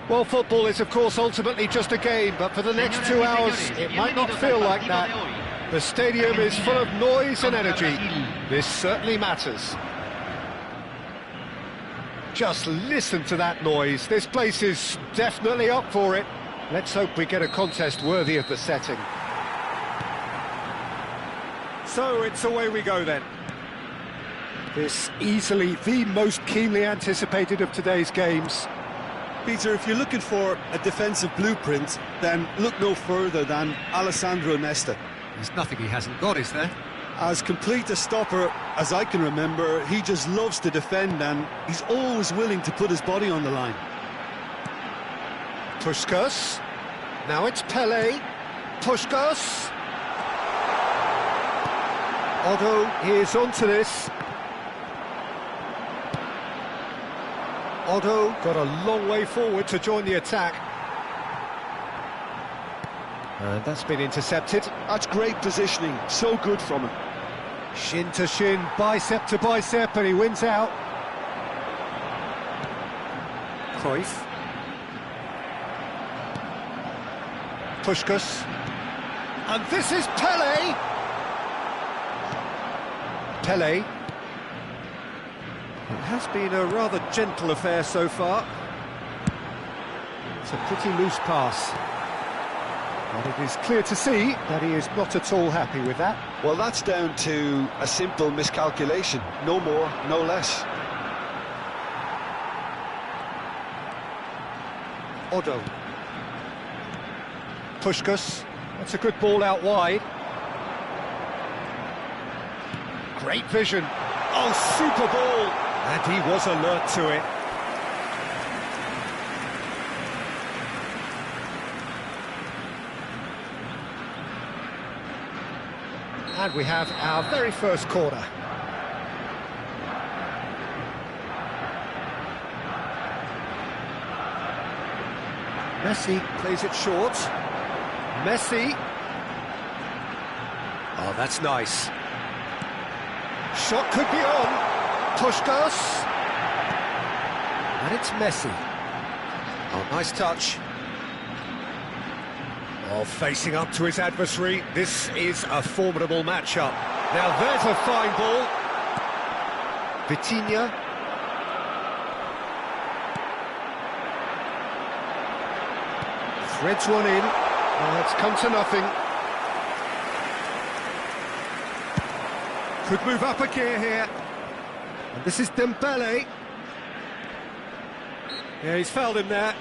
Well, football is, of course, ultimately just a game, but for the next 2 hours, it might not feel like that. The stadium is full of noise and energy. This certainly matters. Just listen to that noise. This place is definitely up for it. Let's hope we get a contest worthy of the setting. So it's away we go then. This easily the most keenly anticipated of today's games. Peter, if you're looking for a defensive blueprint, then look no further than Alessandro Nesta. There's nothing he hasn't got, is there? As complete a stopper as I can remember, he just loves to defend and he's always willing to put his body on the line. Puskas. Now it's Pele. Puskas. Otto is onto this. Otto got a long way forward to join the attack. And that's been intercepted. That's great positioning, so good from him. Shin to shin, bicep to bicep, and he wins out. Cruyff. Puskas. And this is Pele! Pele. It has been a rather gentle affair so far. It's a pretty loose pass. And it is clear to see that he is not at all happy with that. Well, that's down to a simple miscalculation. No more, no less. Otto. Puskas. That's a good ball out wide. Great vision. Oh, super ball! And he was alert to it. And we have our very first corner. Messi plays it short. Messi. Oh, that's nice. Shot could be on. Puskas. And it's Messi. Oh, nice touch. Oh, facing up to his adversary. This is a formidable matchup. Now there's a fine ball. Vitinha. Threads one in. Oh, it's come to nothing. Could move up a gear here. And this is Dembele. Yeah, he's fouled him there.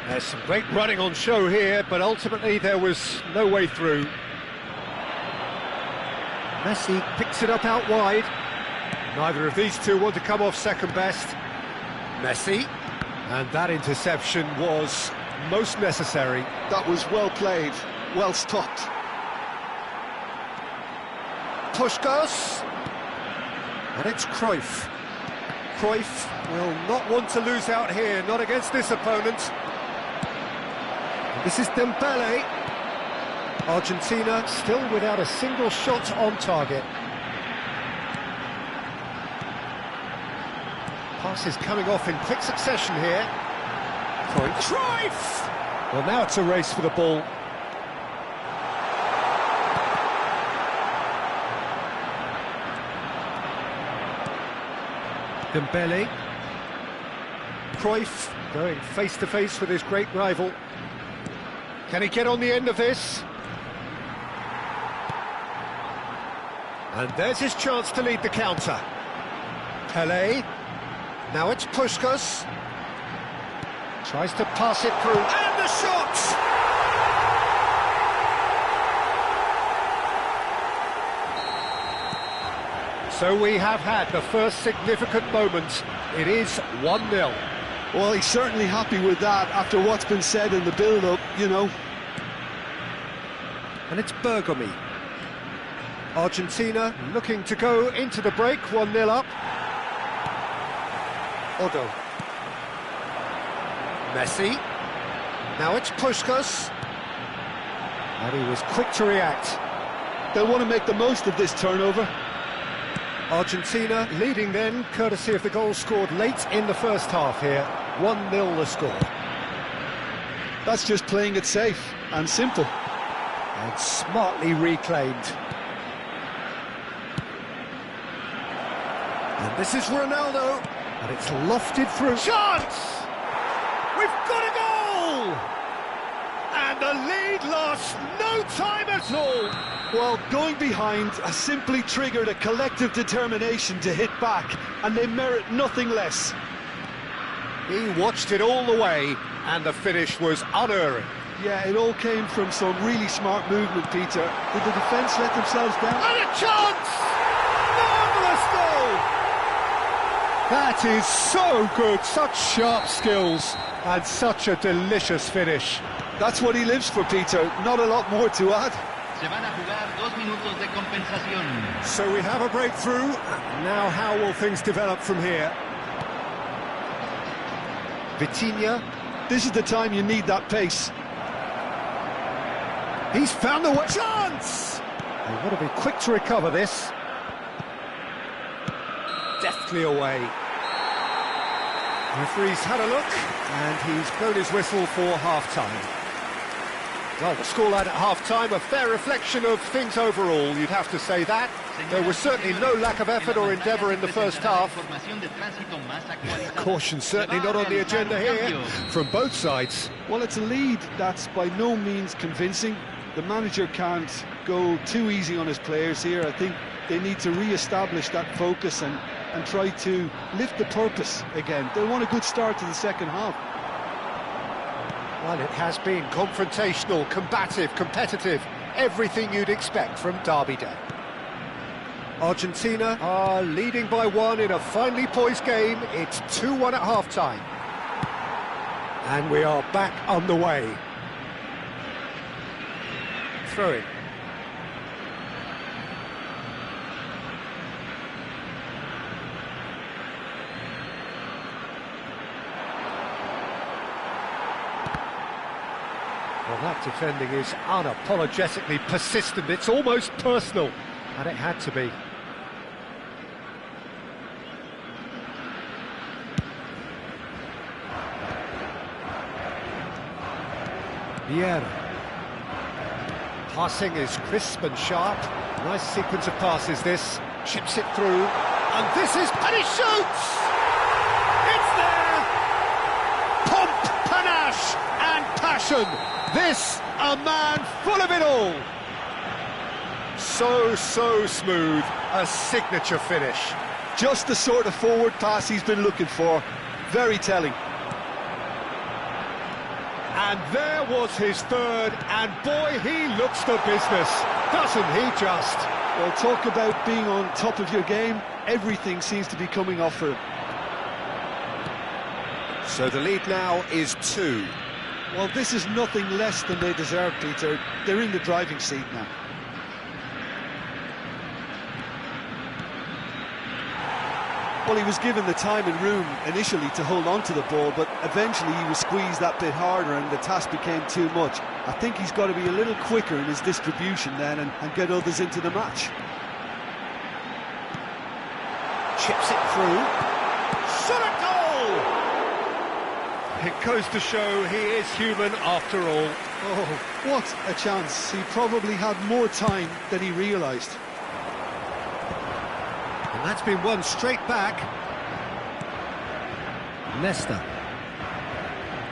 There's some great running on show here, but ultimately there was no way through. Messi picks it up out wide. Neither of these two want to come off second best. Messi. And that interception was most necessary. That was well played, well stopped. Puskas. And it's Cruyff. Cruyff will not want to lose out here, not against this opponent. This is Dembele. Argentina still without a single shot on target. Passes coming off in quick succession here. Cruyff! Well, now it's a race for the ball. Dembele. Cruyff going face-to-face with his great rival. Can he get on the end of this? And there's his chance to lead the counter. Pelé. Now it's Puskas. Tries to pass it through. And the shot! So we have had the first significant moment. It is 1-0. Well, he's certainly happy with that after what's been said in the build-up, you know. And it's Bergomi. Argentina looking to go into the break, 1-0 up. Odo. Messi. Now it's Puskas. And he was quick to react. They'll want to make the most of this turnover. Argentina leading then, courtesy of the goal scored late in the first half here. 1-0 the score. That's just playing it safe and simple. And smartly reclaimed. And this is Ronaldo. And it's lofted through. Chance! We've got a goal! And the lead lost no time at all. Well, going behind has simply triggered a collective determination to hit back, and they merit nothing less. He watched it all the way, and the finish was unerring. Yeah, it all came from some really smart movement, Peter. Did the defence let themselves down? And a chance! Marvellous goal! That is so good, such sharp skills, and such a delicious finish. That's what he lives for, Peter. Not a lot more to add. Se van a jugar 2 minutos de compensación. So we have a breakthrough. Now how will things develop from here? Vitinha. This is the time you need that pace. He's found the way. Chance! They've got to be quick to recover this. Deftly away. The referee's had a look, and he's blown his whistle for half-time. Well, the scoreline at half-time, a fair reflection of things overall, you'd have to say that. There was certainly no lack of effort or endeavour in the first half. Caution certainly not on the agenda here, from both sides. Well, it's a lead that's by no means convincing. The manager can't go too easy on his players here. I think they need to re-establish that focus and try to lift the purpose again. They want a good start to the second half. Well, it has been confrontational, combative, competitive, everything you'd expect from Derby Day. Argentina are leading by 1 in a finely poised game. It's 2-1 at half-time. And we are back on the way. Throw it. Well, that defending is unapologetically persistent. It's almost personal, and it had to be. Vieira. Passing is crisp and sharp. Nice sequence of passes this. Chips it through. And this is... and he shoots! It's there! Pomp, panache and passion. This, a man full of it all. So smooth. A signature finish. Just the sort of forward pass he's been looking for. Very telling. And there was his third, and boy, he looks the business, doesn't he just? Well, talk about being on top of your game. Everything seems to be coming off for him. So the lead now is 2. Well, this is nothing less than they deserve, Peter. They're in the driving seat now. Well, he was given the time and room initially to hold on to the ball, but eventually he was squeezed that bit harder and the task became too much. I think he's got to be a little quicker in his distribution then and get others into the match. Chips it through. Shot at goal! It goes to show he is human after all. Oh, what a chance. He probably had more time than he realised. And that's been won straight back. Leicester.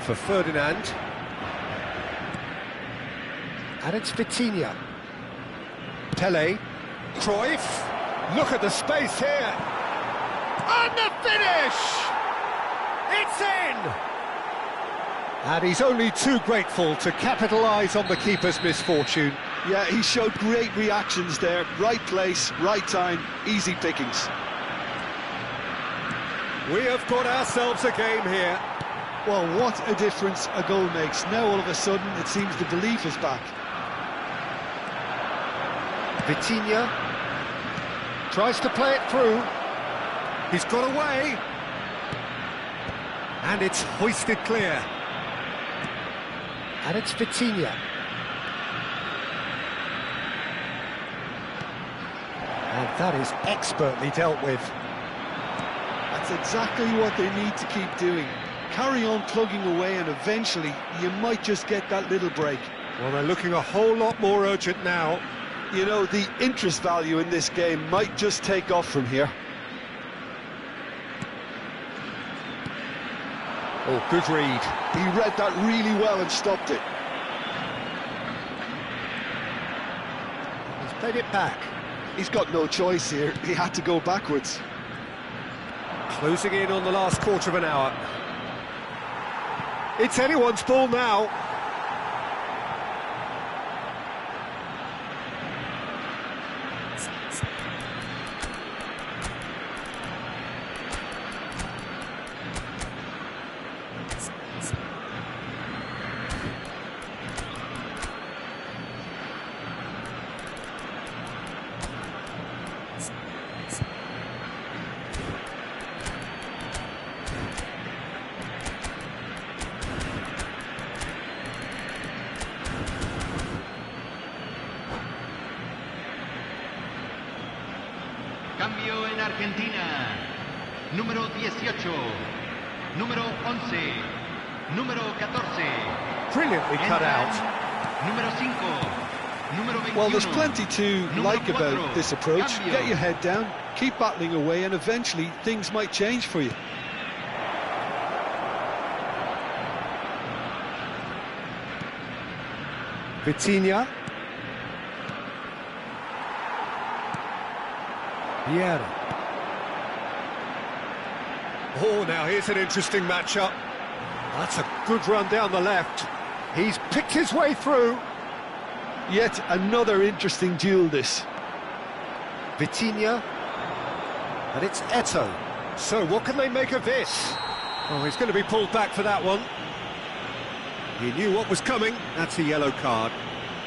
For Ferdinand. And it's Vitinha. Pele. Cruyff. Look at the space here. And the finish! It's in! And he's only too grateful to capitalise on the keeper's misfortune. Yeah, he showed great reactions there. Right place, right time, easy pickings. We have got ourselves a game here. Well, what a difference a goal makes. Now all of a sudden it seems the belief is back. Vitinha tries to play it through. He's got away. And it's hoisted clear. And it's Vitinha. And that is expertly dealt with. That's exactly what they need to keep doing. Carry on plugging away and eventually you might just get that little break. Well, they're looking a whole lot more urgent now. You know, the interest value in this game might just take off from here. Oh, good read. He read that really well and stopped it. He's played it back. He's got no choice here. He had to go backwards. Closing in on the last quarter of an hour. It's anyone's ball now. Cambio en Argentina. Número 18. Número 11. Número 14. Brilliantly cut out. Número 5. Número 21. Well, there's plenty to like about this approach. Cambio. Get your head down, keep battling away, and eventually things might change for you. Vitinha. Vieira. Oh, now here's an interesting matchup. That's a good run down the left. He's picked his way through. Yet another interesting duel, this. Vitinha. And it's Eto'o. So what can they make of this? Oh, he's going to be pulled back for that one. He knew what was coming. That's a yellow card.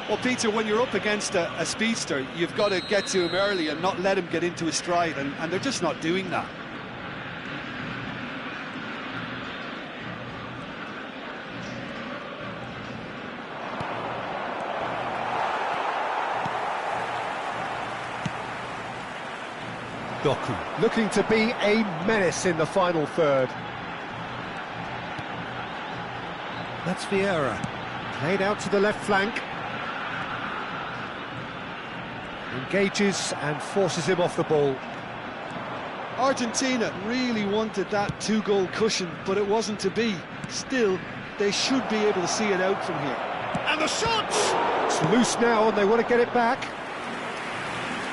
Well, Peter, when you're up against a speedster, you've got to get to him early and not let him get into his stride, and they're just not doing that. Doku looking to be a menace in the final third. That's Vieira. Played out to the left flank. Engages and forces him off the ball. Argentina really wanted that two-goal cushion, but it wasn't to be. Still, they should be able to see it out from here. And the shot! It's loose now and they want to get it back.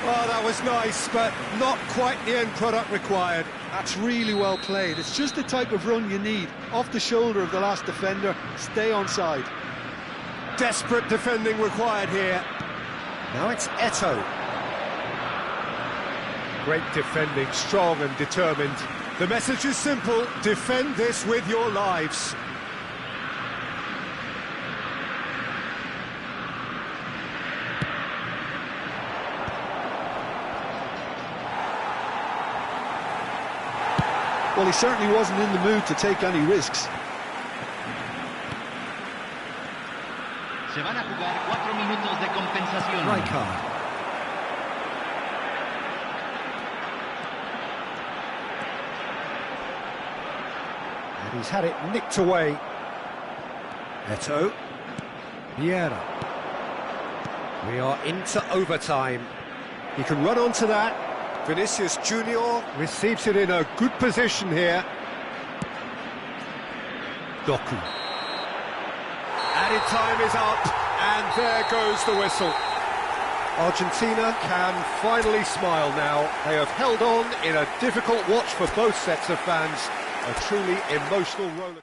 Oh, that was nice, but not quite the end product required. That's really well played. It's just the type of run you need. Off the shoulder of the last defender, stay onside. Desperate defending required here. Now it's Eto'o. Great defending, strong and determined. The message is simple, defend this with your lives. Well, he certainly wasn't in the mood to take any risks. Se van a jugar 4 minutos de compensación. Right card. And he's had it nicked away. Eto. Vieira. We are into overtime. He can run onto that. Vinicius Junior receives it in a good position here. Doku. Added time is up, and there goes the whistle. Argentina can finally smile now. They have held on in a difficult watch for both sets of fans. A truly emotional roller.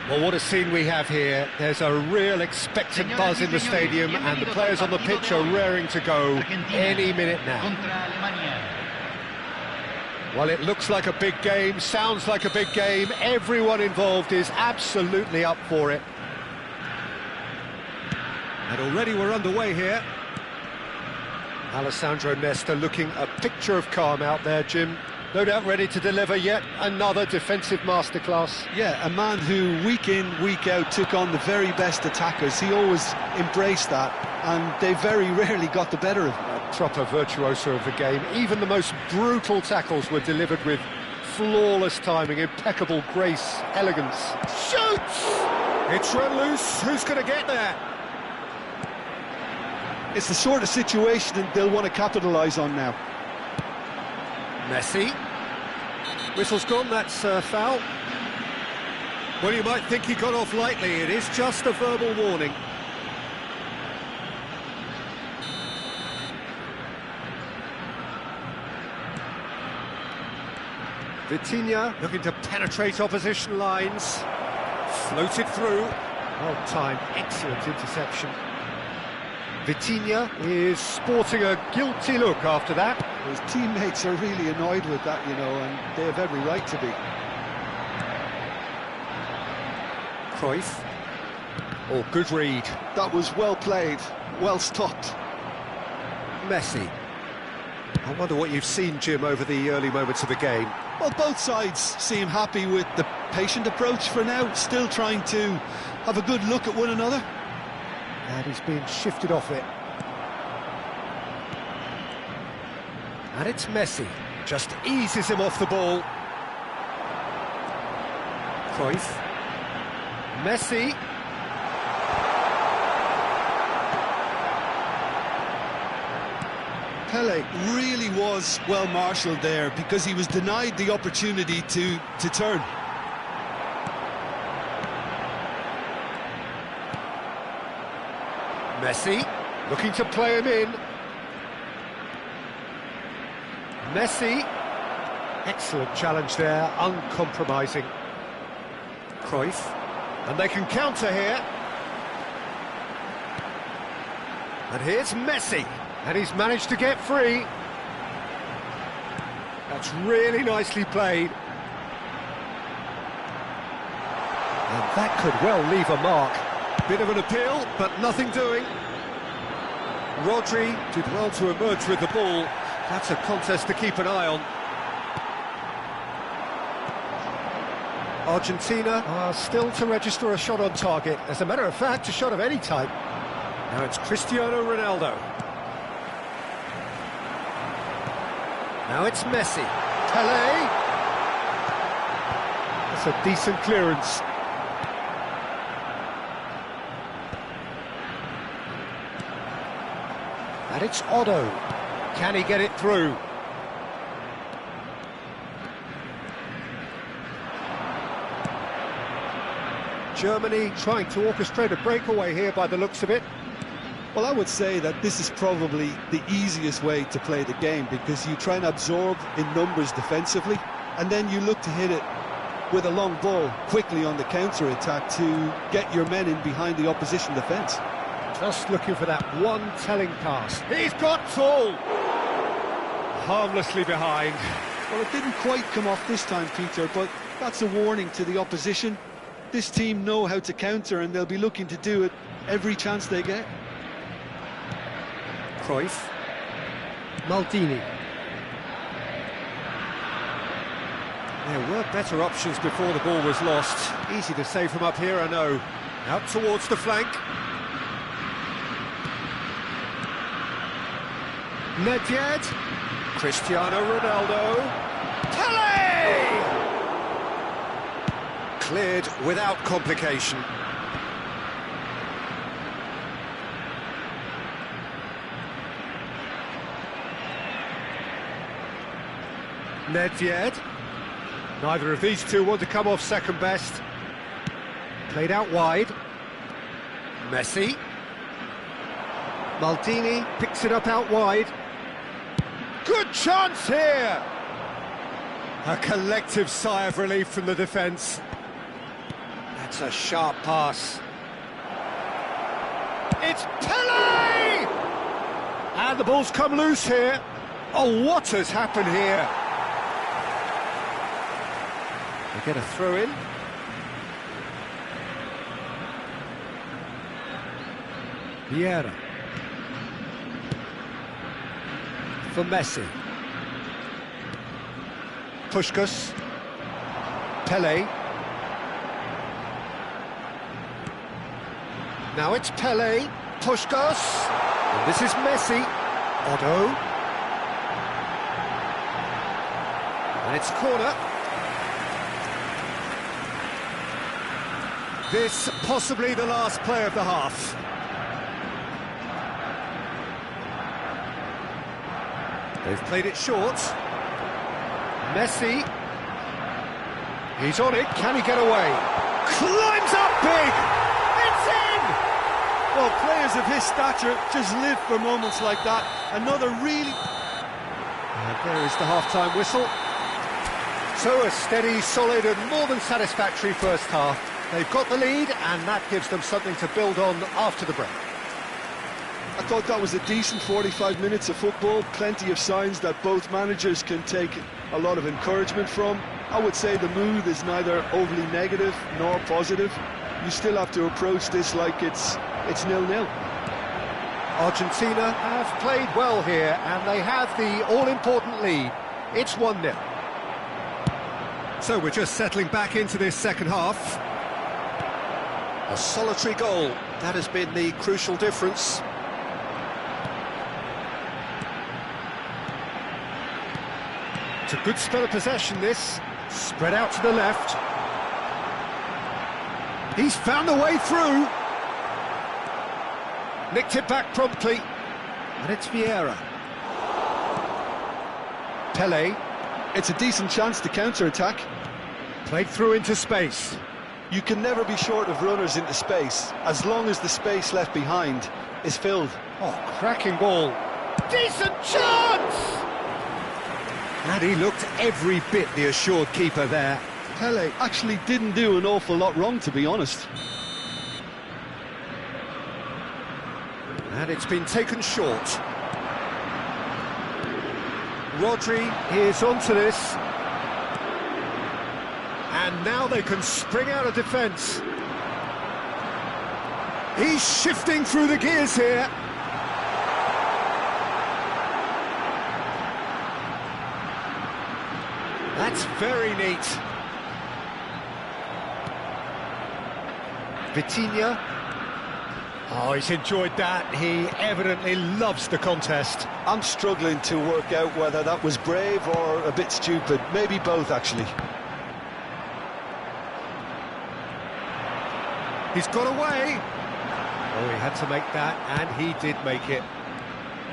Well, what a scene we have here. There's a real expectant buzz in the stadium, and the players on the pitch are raring to go any minute now. Well, it looks like a big game, sounds like a big game. Everyone involved is absolutely up for it. And already we're underway here. Alessandro Nesta looking a picture of calm out there, Jim. No doubt ready to deliver yet another defensive masterclass. Yeah, a man who week in, week out took on the very best attackers. He always embraced that, and they very rarely got the better of him. A proper virtuoso of the game. Even the most brutal tackles were delivered with flawless timing, impeccable grace, elegance. Shoots! It's run loose. Who's going to get there? It's the sort of situation that they'll want to capitalise on now. Messi. Whistle's gone, that's foul. Well, you might think he got off lightly. It is just a verbal warning. Vitinha looking to penetrate opposition lines. Floated through. Well timed, excellent interception. Vitinha is sporting a guilty look after that. His teammates are really annoyed with that, you know, and they have every right to be. Cruyff. Oh, good read. That was well played, well stopped. Messi. I wonder what you've seen, Jim, over the early moments of the game. Well, both sides seem happy with the patient approach for now, still trying to have a good look at one another. And he's being shifted off it. And it's Messi. Just eases him off the ball. Cruyff. Messi. Pele really was well marshalled there because he was denied the opportunity to turn. Messi, looking to play him in. Messi, excellent challenge there, uncompromising. Cruyff, and they can counter here. And here's Messi, and he's managed to get free. That's really nicely played. And that could well leave a mark. Bit of an appeal, but nothing doing. Rodri did well to emerge with the ball. That's a contest to keep an eye on. Argentina are still to register a shot on target. As a matter of fact, a shot of any type. Now it's Cristiano Ronaldo. Now it's Messi. Pelé. That's a decent clearance. And it's Otto. Can he get it through? Germany trying to orchestrate a breakaway here by the looks of it. Well, I would say that this is probably the easiest way to play the game, because you try and absorb in numbers defensively, and then you look to hit it with a long ball quickly on the counter-attack to get your men in behind the opposition defence. Just looking for that one telling pass. He's got tall! Harmlessly behind. Well, it didn't quite come off this time, Peter, but that's a warning to the opposition. This team know how to counter, and they'll be looking to do it every chance they get. Cruyff. Maldini. There were better options before the ball was lost. Easy to say from up here, I know. Out towards the flank. Nedved. Cristiano Ronaldo. Pelé! Cleared without complication. Nedved. Neither of these two want to come off second best. Played out wide. Messi. Maldini picks it up out wide. Good chance here! A collective sigh of relief from the defence. That's a sharp pass. It's Pelé! And the ball's come loose here. Oh, what has happened here? They get a throw in. Vieira. For Messi. Puskas. Pelé. Now it's Pelé. Puskas. And this is Messi. Otto. And it's corner. This possibly the last play of the half. They've played it short. Messi. He's on it. Can he get away? Climbs up big. It's in! Well, players of his stature just live for moments like that. Another really... And there is the half-time whistle. So a steady, solid and more than satisfactory first half. They've got the lead, and that gives them something to build on after the break. I thought that was a decent 45 minutes of football. Plenty of signs that both managers can take a lot of encouragement from. I would say the mood is neither overly negative nor positive. You still have to approach this like it's 0-0. Argentina have played well here, and they have the all-important lead. It's 1-0. So we're just settling back into this second half. A solitary goal, that has been the crucial difference. It's a good spell of possession, this. Spread out to the left. He's found a way through. Nicked it back promptly. And it's Vieira. Pelé. It's a decent chance to counter-attack. Played through into space. You can never be short of runners into space, as long as the space left behind is filled. Oh, cracking ball. Decent chance! And he looked every bit the assured keeper there. Pelé actually didn't do an awful lot wrong, to be honest. And it's been taken short. Rodri is onto this. And now they can spring out of defence. He's shifting through the gears here. very neat. Vitinha. Oh, he's enjoyed that. He evidently loves the contest. I'm struggling to work out whether that was brave or a bit stupid. Maybe both, actually. He's got away. Oh, he had to make that, and he did make it.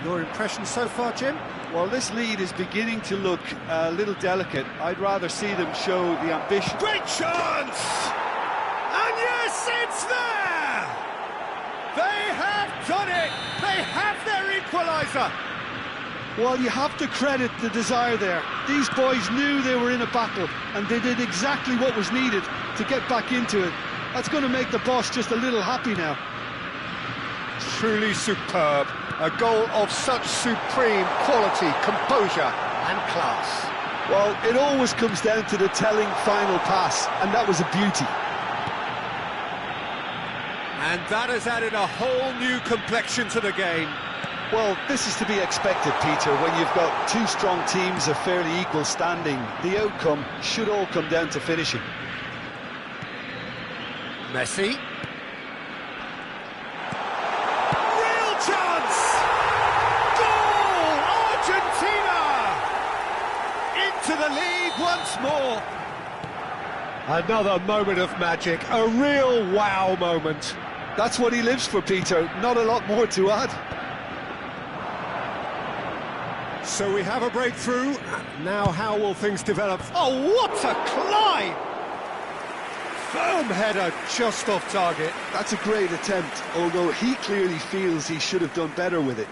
Your impression so far, Jim? Well, this lead is beginning to look a little delicate. I'd rather see them show the ambition. Great chance! And yes, it's there! They have done it! They have their equaliser! Well, you have to credit the desire there. These boys knew they were in a battle, and they did exactly what was needed to get back into it. That's going to make the boss just a little happy now. Truly superb. A goal of such supreme quality, composure and class. Well, it always comes down to the telling final pass, and that was a beauty. And that has added a whole new complexion to the game. Well, this is to be expected, Peter. When you've got two strong teams of fairly equal standing, the outcome should all come down to finishing. Messi. Real chance! Goal! Argentina! Into the lead once more. Another moment of magic, a real wow moment. That's what he lives for, Peter. Not a lot more to add. So we have a breakthrough. Now how will things develop? Oh, what a climb! Firm header just off target. That's a great attempt, although he clearly feels he should have done better with it.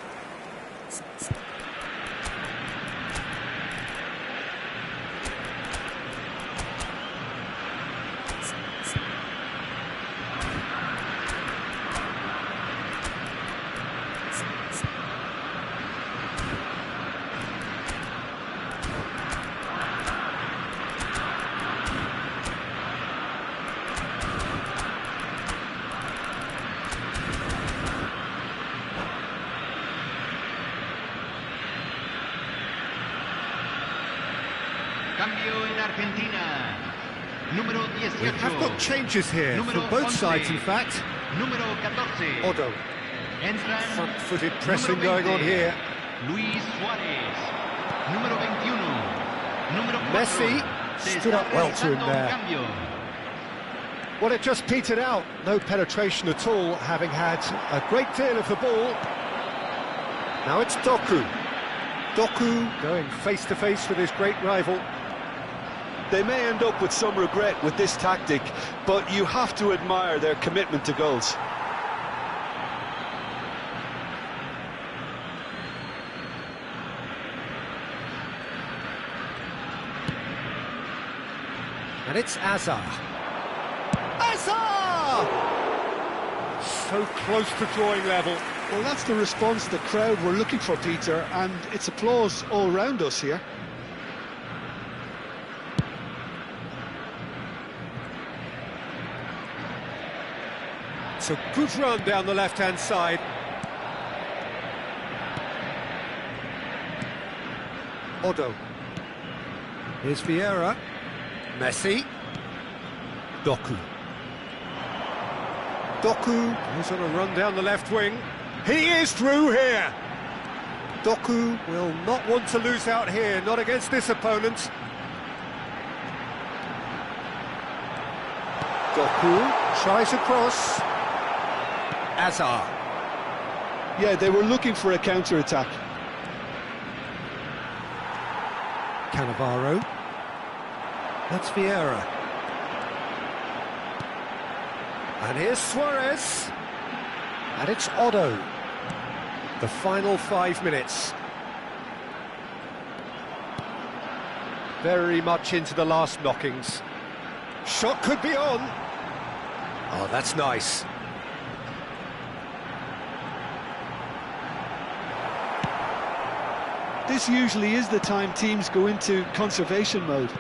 Cambio en Argentina. Número 18. We have got changes here Número for both 11. sides, in fact. Número 14. Otto. Entran. Front-footed pressing Número 20. going on here. Luis Suárez. Número 21. Número 4. Messi Se stood está up well to him realizando un there. cambio. Well, it just petered out. No penetration at all, having had a great deal of the ball. Now it's Doku. Doku going face-to-face with his great rival. They may end up with some regret with this tactic, but you have to admire their commitment to goals. And it's Azar. Azar! So close to drawing level. Well, that's the response the crowd were looking for, Peter, and it's applause all round us here. It's a good run down the left-hand side. Otto. Here's Vieira. Messi. Doku. Doku is on a run down the left wing. He is through here. Doku will not want to lose out here, not against this opponent. Doku tries across. Azar. Yeah, they were looking for a counter-attack. Cannavaro. That's Vieira. And here's Suarez. And it's Otto. The final 5 minutes. Very much into the last knockings. Shot could be on. Oh, that's nice. This usually is the time teams go into conservation mode.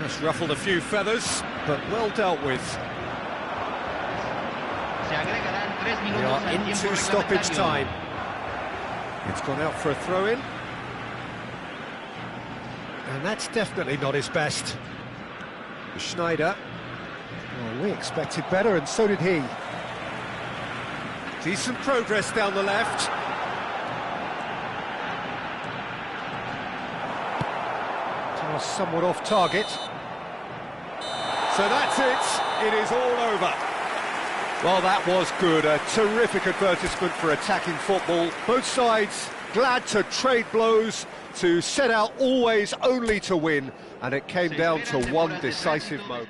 That's ruffled a few feathers, but well dealt with. Se agregarán 3 We minutos are al tiempo into stoppage reglamentario. time. It's gone out for a throw-in. And that's definitely not his best. Schneider. Well, we expected better, and so did he. Decent progress down the left. Just somewhat off target. So that's it. It is all over. Well, that was good. A terrific advertisement for attacking football. Both sides glad to trade blows, to set out always only to win, and it came down to one decisive moment.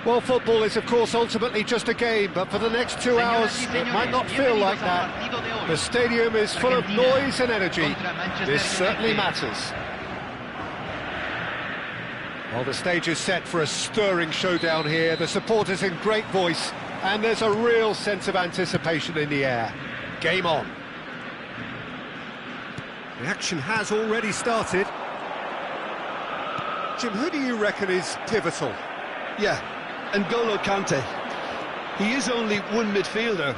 Well, football is, of course, ultimately just a game, but for the next 2 hours, it might not feel like that. The stadium is full of noise and energy. This certainly matters. Well, the stage is set for a stirring showdown here. The supporters in great voice, and there's a real sense of anticipation in the air. Game on. The action has already started. Jim, who do you reckon is pivotal? Yeah, N'Golo Kante. He is only one midfielder,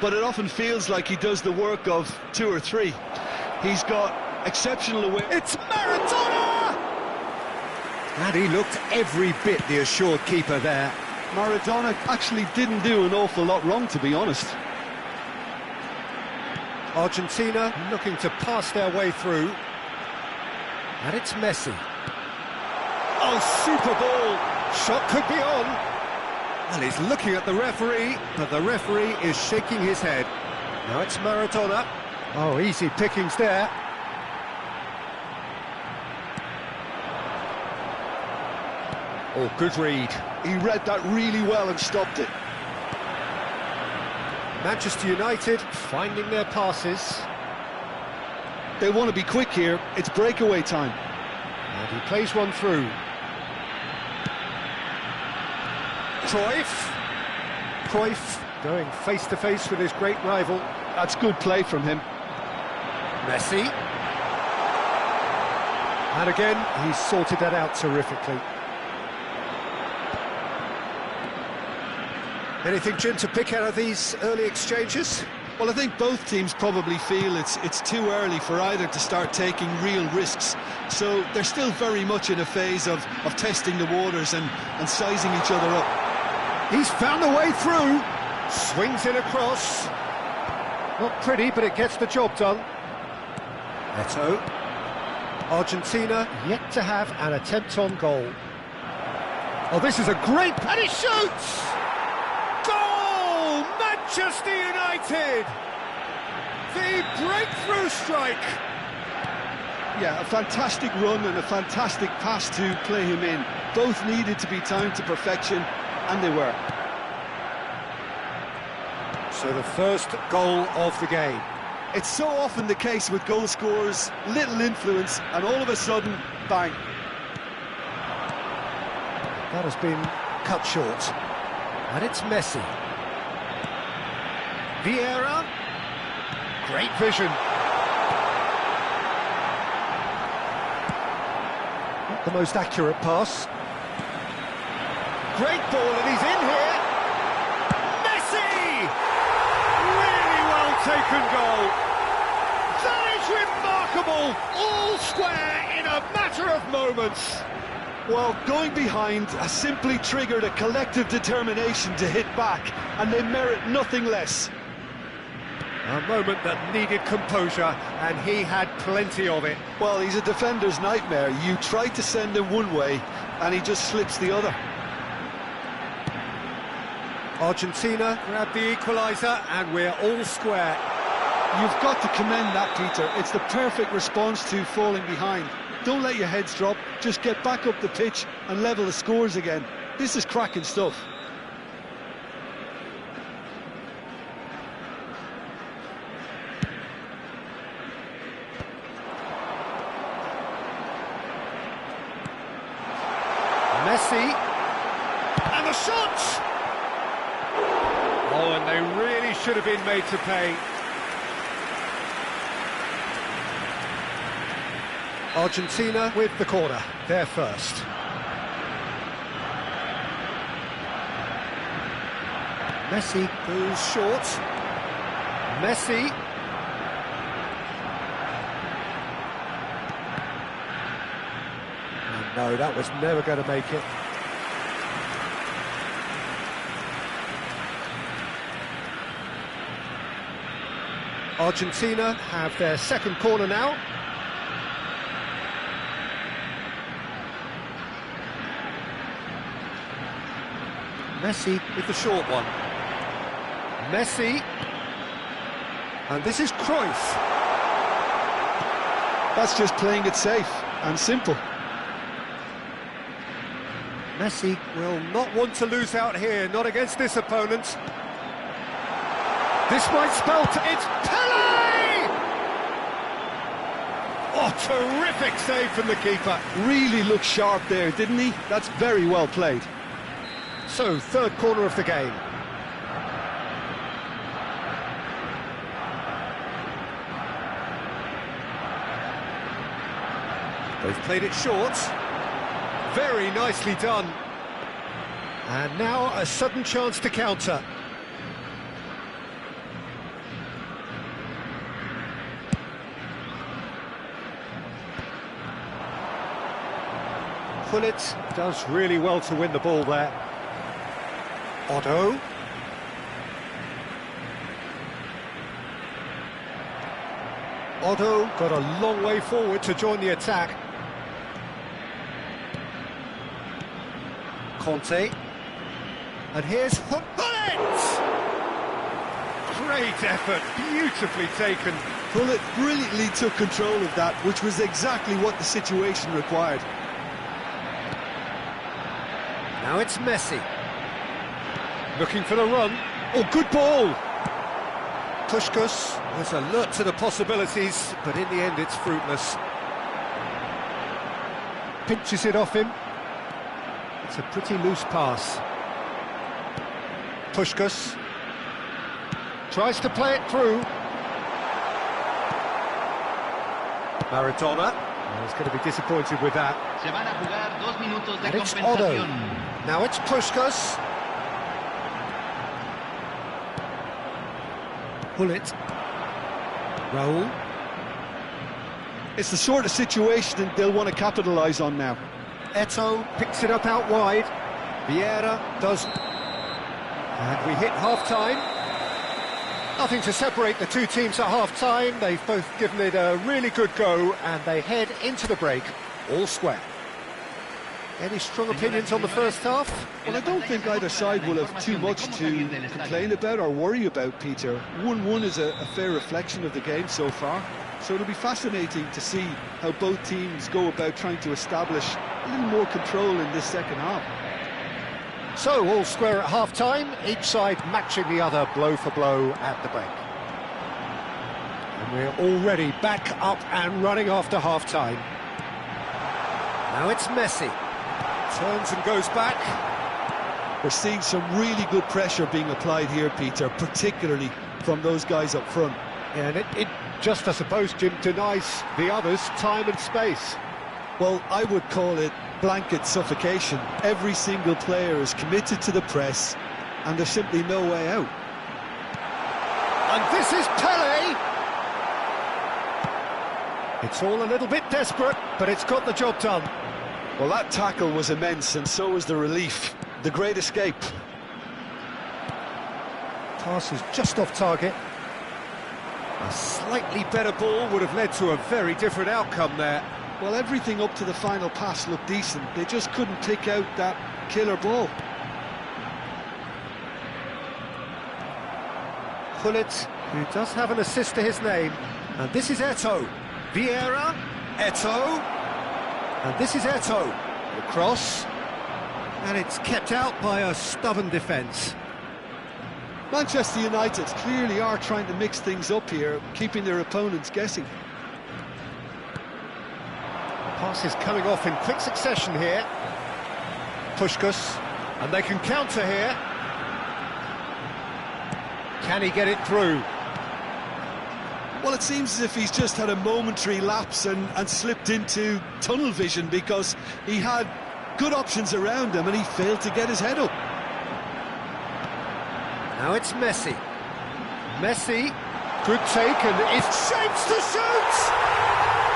but it often feels like he does the work of 2 or 3. He's got exceptional awareness. It's Maradona! And he looked every bit the assured keeper there. Maradona actually didn't do an awful lot wrong, to be honest. Argentina looking to pass their way through. And it's Messi. Oh, super ball! Shot could be on. Well, he's looking at the referee, but the referee is shaking his head. Now it's Maradona. Oh, easy pickings there. Oh, good read. He read that really well and stopped it. Manchester United finding their passes. They want to be quick here. It's breakaway time. And he plays one through. Cruyff going face-to-face with his great rival. That's good play from him. Messi. And again, he's sorted that out terrifically. Anything, Jim, to pick out of these early exchanges? Well, I think both teams probably feel it's too early for either to start taking real risks. So they're still very much in a phase of testing the waters and sizing each other up. He's found a way through. Swings it across. Not pretty, but it gets the job done. Neto. Argentina yet to have an attempt on goal. Oh, this is a great... And he shoots! Goal! Manchester United! The breakthrough strike! Yeah, a fantastic run and a fantastic pass to play him in. Both needed to be timed to perfection, and they were. So the first goal of the game. It's so often the case with goal scorers, little influence, and all of a sudden, bang. That has been cut short. And it's Messi. Vieira. Great vision. Not the most accurate pass. Great ball, and he's in here. Messi! Really well taken goal. That is remarkable. All square in a matter of moments. Well, going behind has simply triggered a collective determination to hit back, and they merit nothing less. A moment that needed composure, and he had plenty of it. Well, he's a defender's nightmare. You try to send him one way, and he just slips the other. Argentina grabbed the equaliser, and we're all square. You've got to commend that, Peter. It's the perfect response to falling behind. Don't let your heads drop, just get back up the pitch and level the scores again. This is cracking stuff. Messi, and the shot! Oh, and they really should have been made to pay. Argentina with the corner, they're first. Messi goes short. Messi. And no, that was never going to make it. Argentina have their second corner now. Messi with the short one. Messi. And this is Cruyff. That's just playing it safe and simple. Messi will not want to lose out here, not against this opponent. This might spell it's Pele! Oh, terrific save from the keeper. Really looked sharp there, didn't he? That's very well played. So, third corner of the game. They've played it short. Very nicely done. And now a sudden chance to counter. Pullet does really well to win the ball there. Otto. Otto got a long way forward to join the attack. Conte. And here's Pullet! Great effort, beautifully taken. Pullet brilliantly took control of that, which was exactly what the situation required. Now it's Messi. Looking for the run. Oh, good ball! Puskas was alert to the possibilities, but in the end it's fruitless. Pinches it off him. It's a pretty loose pass. Puskas tries to play it through. Maradona. Oh, he's going to be disappointed with that. Se van a jugar 2 minutos de And it's Otto. compensación. Now it's Puskas. Pullet. Raul. It's the sort of situation that they'll want to capitalise on now. Eto'o picks it up out wide. Vieira does. And we hit half-time. Nothing to separate the two teams at half-time. They've both given it a really good go, and they head into the break all square. Any strong opinions on the first half? Well, I don't think either side will have too much to complain about or worry about, Peter. 1-1 is a fair reflection of the game so far. So it'll be fascinating to see how both teams go about trying to establish a little more control in this second half. So, all square at half-time, each side matching the other blow for blow at the break. And we're already back up and running after half-time. Now it's Messi. Turns and goes back. We're seeing some really good pressure being applied here, Peter, particularly from those guys up front. And it just, I suppose, Jim, denies the others time and space. Well, I would call it blanket suffocation. Every single player is committed to the press, and there's simply no way out. And this is Pele! It's all a little bit desperate, but it's got the job done. Well, that tackle was immense, and so was the relief. The great escape. Pass is just off target. A slightly better ball would have led to a very different outcome there. Well, everything up to the final pass looked decent. They just couldn't pick out that killer ball. Pullet, who does have an assist to his name. And this is Eto'o. Vieira, Eto'o. And this is Eto'o. The cross. And it's kept out by a stubborn defence. Manchester United clearly are trying to mix things up here, keeping their opponents guessing. Pass is coming off in quick succession here. Puskas, and they can counter here. Can he get it through? Well, it seems as if he's just had a momentary lapse and slipped into tunnel vision, because he had good options around him and he failed to get his head up. Now it's Messi. Messi, good take, and it shapes to shoot!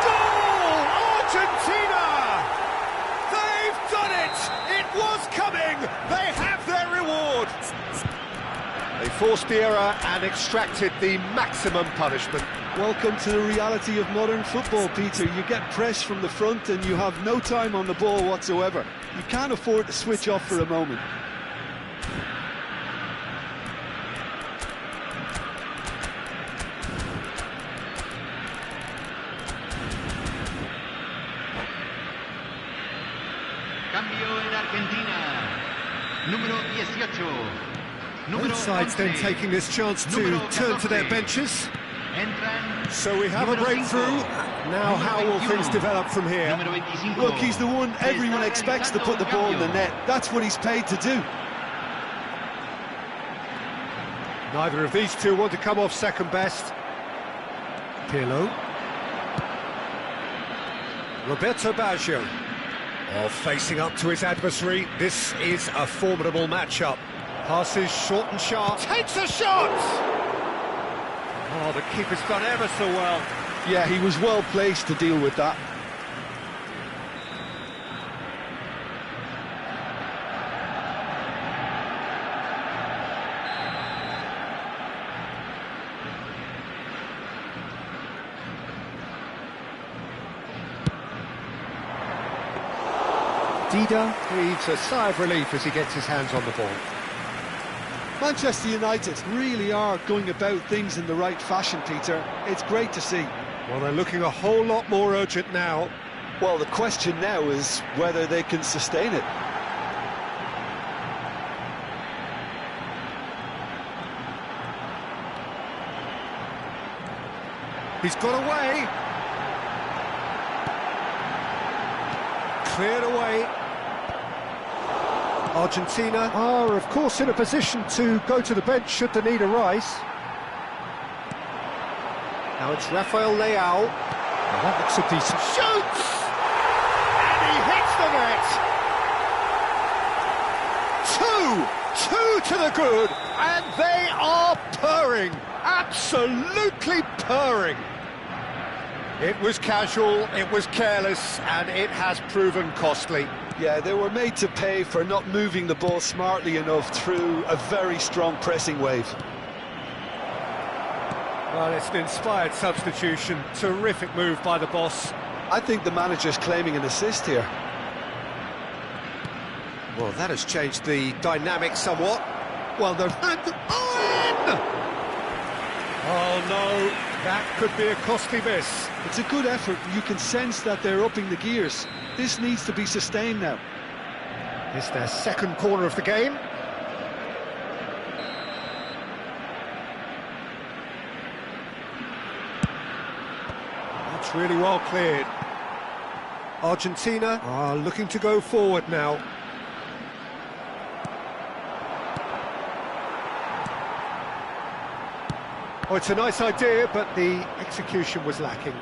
Goal! Argentina! They've done it! It was coming! They have their reward! They forced the error and extracted the maximum punishment. Welcome to the reality of modern football, Peter. You get press from the front and you have no time on the ball whatsoever. You can't afford to switch off for a moment. Cambio en Argentina. Número 18. Número Both sides then 11. taking this chance to Número turn to their 14. benches. Entran So we have a número breakthrough. 5, Now número how will 21, things develop from here? número 25. Look, he's the one Se everyone está expects to realizando put the un ball in the cambio. net. That's what he's paid to do. Neither of these two want to come off second best. Pirlo. Roberto Baggio. Oh, facing up to his adversary. This is a formidable matchup. Passes short and sharp. Takes a shot! Oh, the keeper's done ever so well. Yeah, he was well placed to deal with that. Dida breathes a sigh of relief as he gets his hands on the ball. Manchester United really are going about things in the right fashion, Peter. It's great to see. Well, they're looking a whole lot more urgent now. Well, the question now is whether they can sustain it. He's got away. Cleared away. Argentina are, of course, in a position to go to the bench should the need arise. Now it's Rafael Leao. That looks a decent shoots! And he hits the net! Two to the good, and they are purring, absolutely purring. It was casual, it was careless, and it has proven costly. Yeah, they were made to pay for not moving the ball smartly enough through a very strong pressing wave. Well, it's an inspired substitution. Terrific move by the boss. I think the manager's claiming an assist here. Well, that has changed the dynamic somewhat. Well, they're... Oh, no, that could be a costly miss. It's a good effort. You can sense that they're upping the gears. This needs to be sustained now. It's their second corner of the game. That's really well cleared. Argentina are looking to go forward now. Oh, it's a nice idea, but the execution was lacking.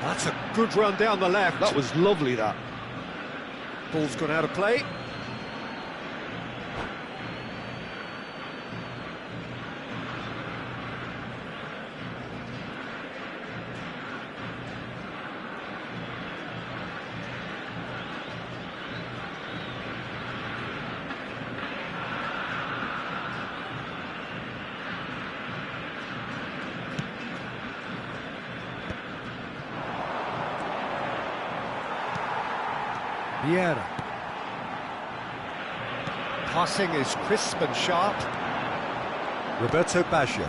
That's a good run down the left. That was lovely, that. Ball's gone out of play. Vieira. Passing is crisp and sharp. Roberto Baggio.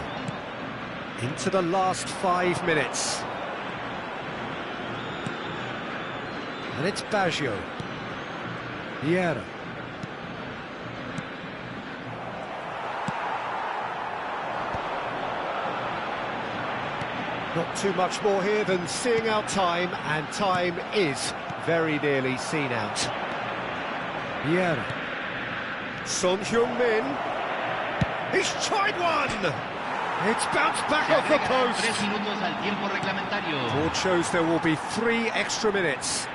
Into the last 5 minutes. And it's Baggio. Vieira. Not too much more here than seeing out time, and time is very nearly seen out. Vieira. Son Heung-min. He's tried one! It's bounced back off the post. 3 minutos al tiempo reglamentario. Board shows there will be 3 extra minutes.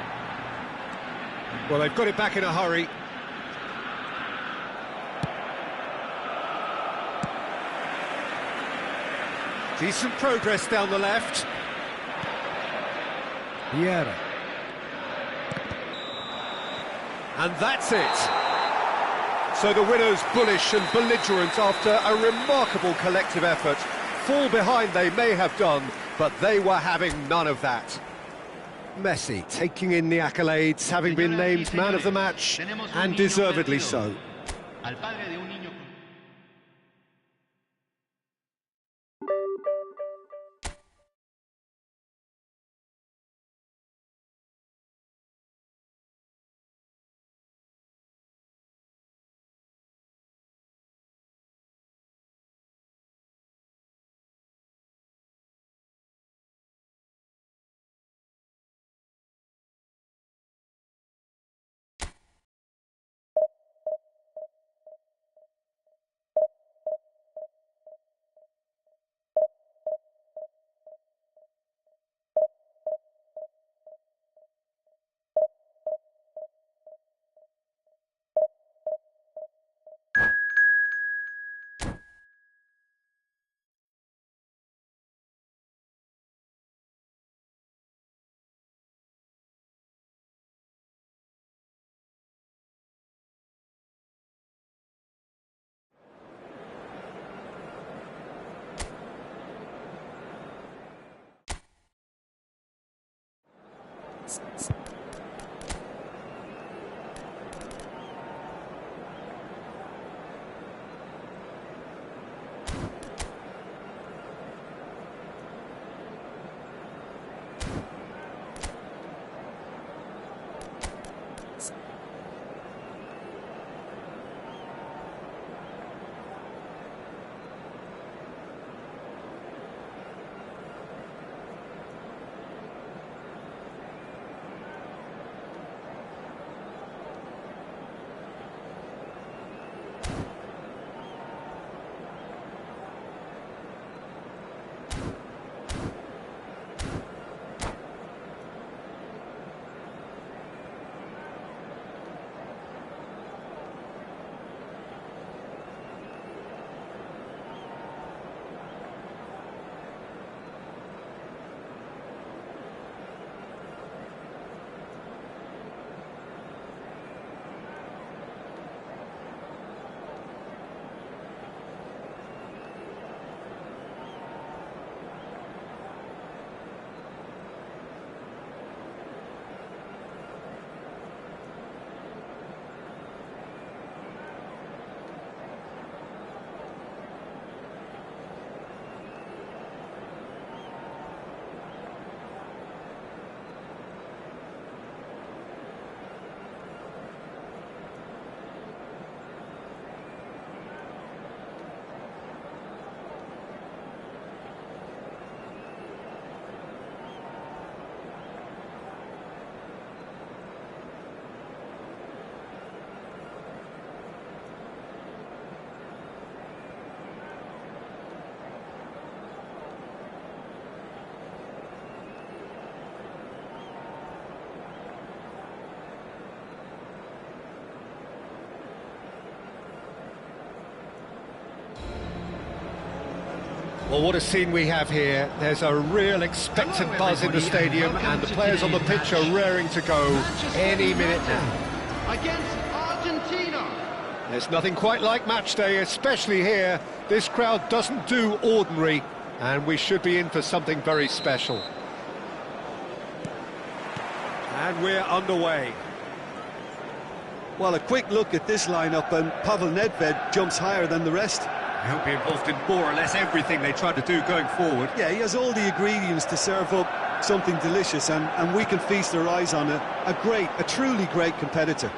Well, they've got it back in a hurry. Decent progress down the left. Vieira. And that's it. So the winners bullish and belligerent after a remarkable collective effort. Fall behind they may have done, but they were having none of that. Messi taking in the accolades, having been named man of the match, and deservedly so. Well, what a scene we have here. There's a real expectant buzz in the stadium, and the players on the pitch are raring to go any minute now. Against Argentina. There's nothing quite like match day, especially here. This crowd doesn't do ordinary, and we should be in for something very special. And we're underway. Well, a quick look at this lineup, and Pavel Nedved jumps higher than the rest. He'll be involved in more or less everything they try to do going forward. Yeah, he has all the ingredients to serve up something delicious, and we can feast our eyes on a truly great competitor.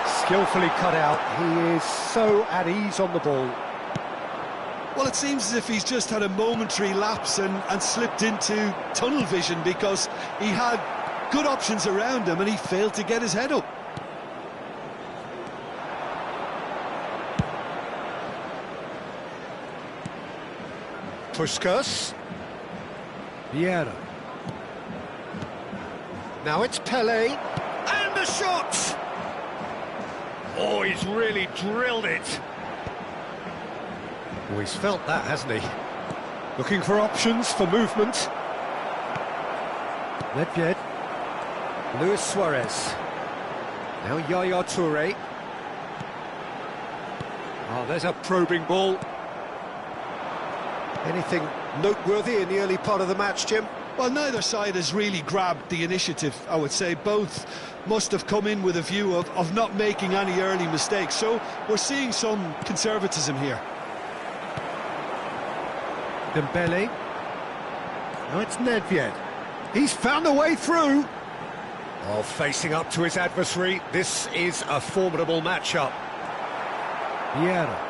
Skillfully cut out. He is so at ease on the ball. Well, it seems as if he's just had a momentary lapse and slipped into tunnel vision, because he had good options around him and he failed to get his head up. Puskas. Vieira. Now it's Pele. And the shot! Oh, he's really drilled it. Oh, he's felt that, hasn't he? Looking for options for movement. Nedved. Luis Suarez. Now Yaya Toure. Oh, there's a probing ball. Anything noteworthy in the early part of the match, Jim? Well, neither side has really grabbed the initiative, I would say. Both must have come in with a view of not making any early mistakes, so we're seeing some conservatism here. Dembele. Now it's Nedved. He's found a way through. Oh, facing up to his adversary. This is a formidable matchup. Vieira.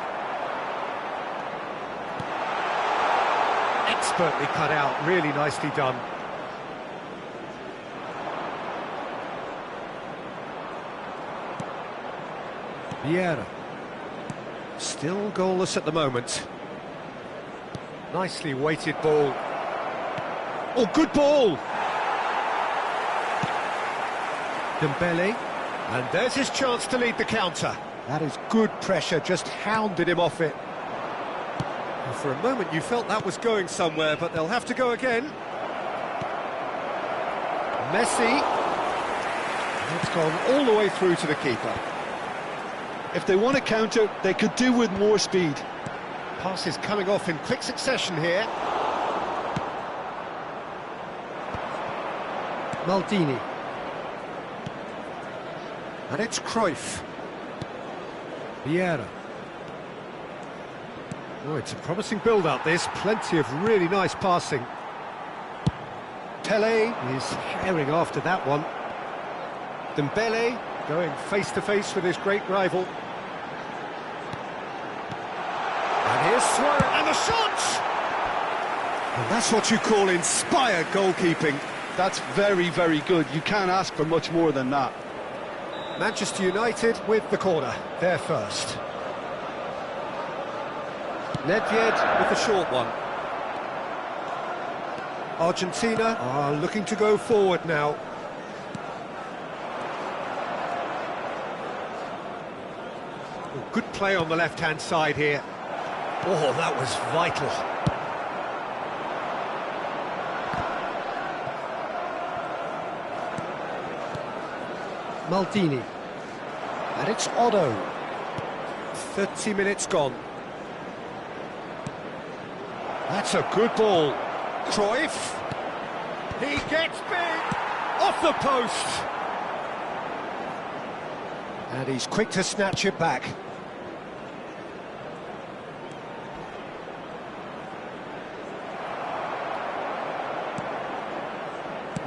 Expertly cut out, really nicely done. Vieira. Still goalless at the moment. Nicely weighted ball. Oh, good ball! Dembele. And there's his chance to lead the counter. That is good pressure, just hounded him off it. And for a moment you felt that was going somewhere, but they'll have to go again. Messi. It's gone all the way through to the keeper. If they want to counter, they could do with more speed. Passes coming off in quick succession here. Maldini. And it's Cruyff. Vieira. Oh, it's a promising build-up, this. Plenty of really nice passing. Pele is herring after that one. Dembele going face-to-face with his great rival. And here's Suarez, and the shot! And that's what you call inspired goalkeeping. That's very, very good. You can't ask for much more than that. Manchester United with the corner, they're first. Nedved with the short one. Argentina are looking to go forward now. Oh, good play on the left-hand side here. Oh, that was vital. Maldini. And it's Otto. 30 minutes gone. That's a good ball. Cruyff. He gets big. Off the post. And he's quick to snatch it back.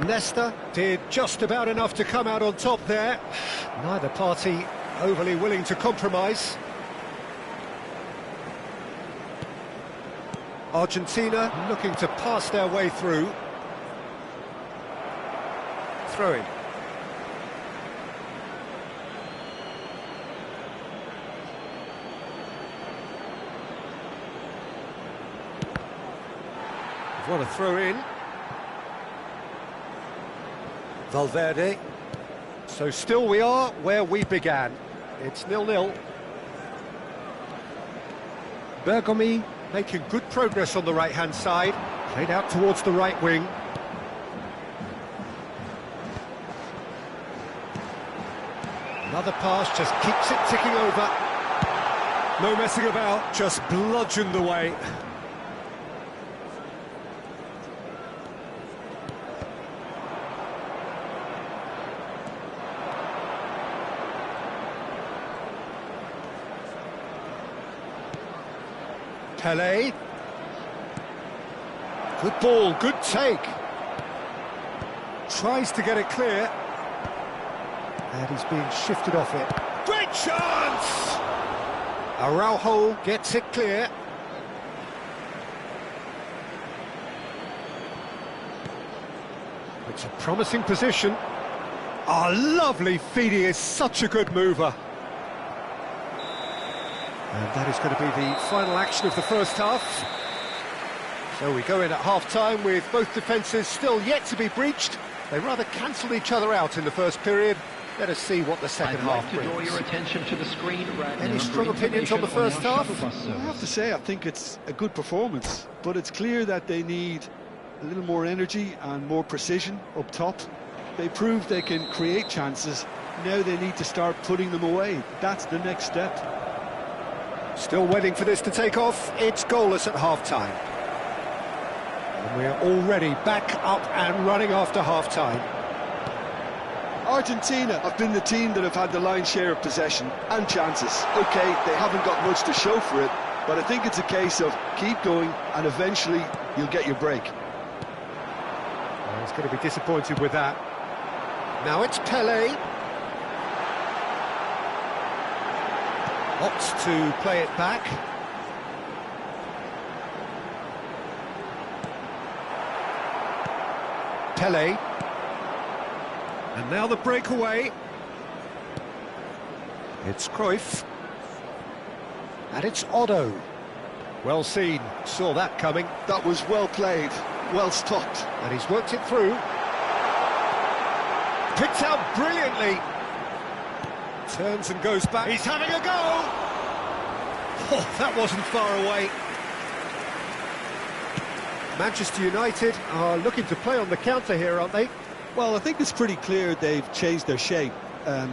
Nesta did just about enough to come out on top there. Neither party overly willing to compromise. Argentina looking to pass their way through. Throw-in. What a throw-in. Valverde. So still we are where we began. It's 0-0. Bergomi making good progress on the right-hand side. Played out towards the right wing. Another pass just keeps it ticking over. No messing about, just bludgeoned away. Pele. Good ball, good take. Tries to get it clear. And he's being shifted off it. Great chance! Araujo gets it clear. It's a promising position. Oh, lovely feed, he is such a good mover. And that is going to be the final action of the first half. So we go in at half-time with both defences still yet to be breached. They rather cancelled each other out in the first period. Let us see what the second half brings. I'd like to draw your attention to the screen right now. Any strong opinions on the first half? I have to say, I think it's a good performance, but it's clear that they need a little more energy and more precision up top. They proved they can create chances. Now they need to start putting them away. That's the next step. Still waiting for this to take off. It's goalless at half-time. And we're already back up and running after half-time. Argentina have been the team that have had the lion's share of possession and chances. OK, they haven't got much to show for it, but I think it's a case of keep going and eventually you'll get your break. Well, he's going to be disappointed with that. Now it's Pele. Opts to play it back. Pele. And now the breakaway. It's Cruyff. And it's Otto. Well seen, saw that coming. That was well played, well stopped. And he's worked it through. Picked out brilliantly. Turns and goes back. He's having a go! Oh, that wasn't far away. Manchester United are looking to play on the counter here, aren't they? Well, I think it's pretty clear they've changed their shape,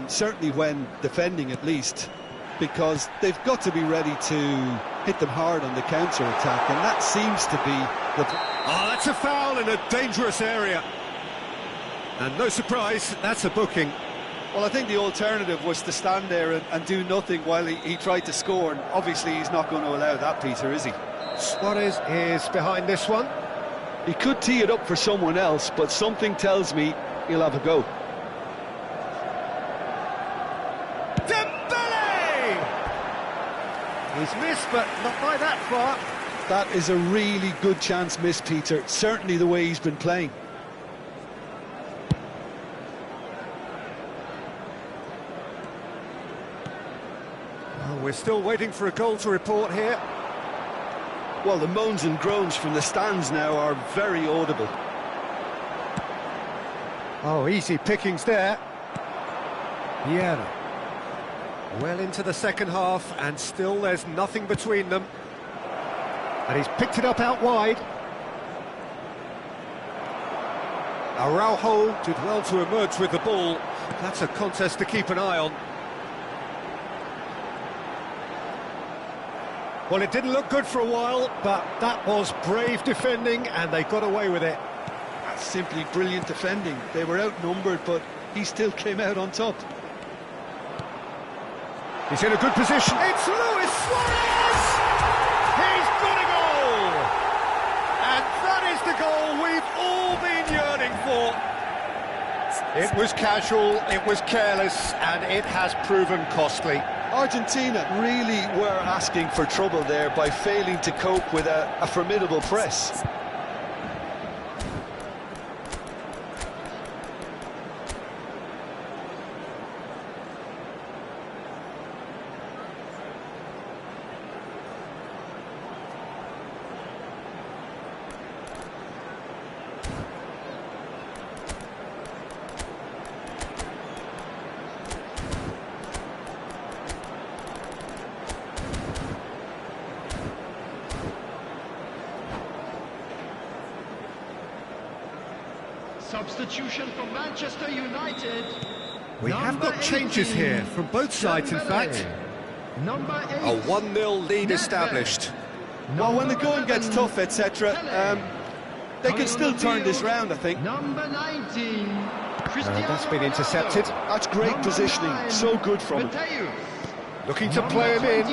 certainly when defending at least, because they've got to be ready to hit them hard on the counter-attack, and that seems to be the... Oh, that's a foul in a dangerous area. And no surprise, that's a booking. Well, I think the alternative was to stand there and do nothing while he tried to score, and obviously he's not going to allow that, Peter, is he? Suarez is behind this one. He could tee it up for someone else, but something tells me he'll have a go. He's missed, but not by that far. That is a really good chance missed, Peter. Certainly the way he's been playing. Well, we're still waiting for a goal to report here. Well, the moans and groans from the stands now are very audible. Oh, easy pickings there. Yeah. Well into the second half, and still there's nothing between them. And he's picked it up out wide. Araujo did well to emerge with the ball. That's a contest to keep an eye on. Well, it didn't look good for a while, but that was brave defending, and they got away with it. That's simply brilliant defending. They were outnumbered, but he still came out on top. He's in a good position. It's Luis Suarez! He's got a goal! And that is the goal we've all been yearning for. It was casual, it was careless, and it has proven costly. Argentina really were asking for trouble there by failing to cope with a formidable press. Substitution for Manchester United. We have got changes here from both sides, in fact. Number 8. A 1-0 lead established. Well, when the going gets tough, etc., they can still turn this round, I think. Number 19. That's been intercepted. That's great positioning, so good from him. Looking to play him in.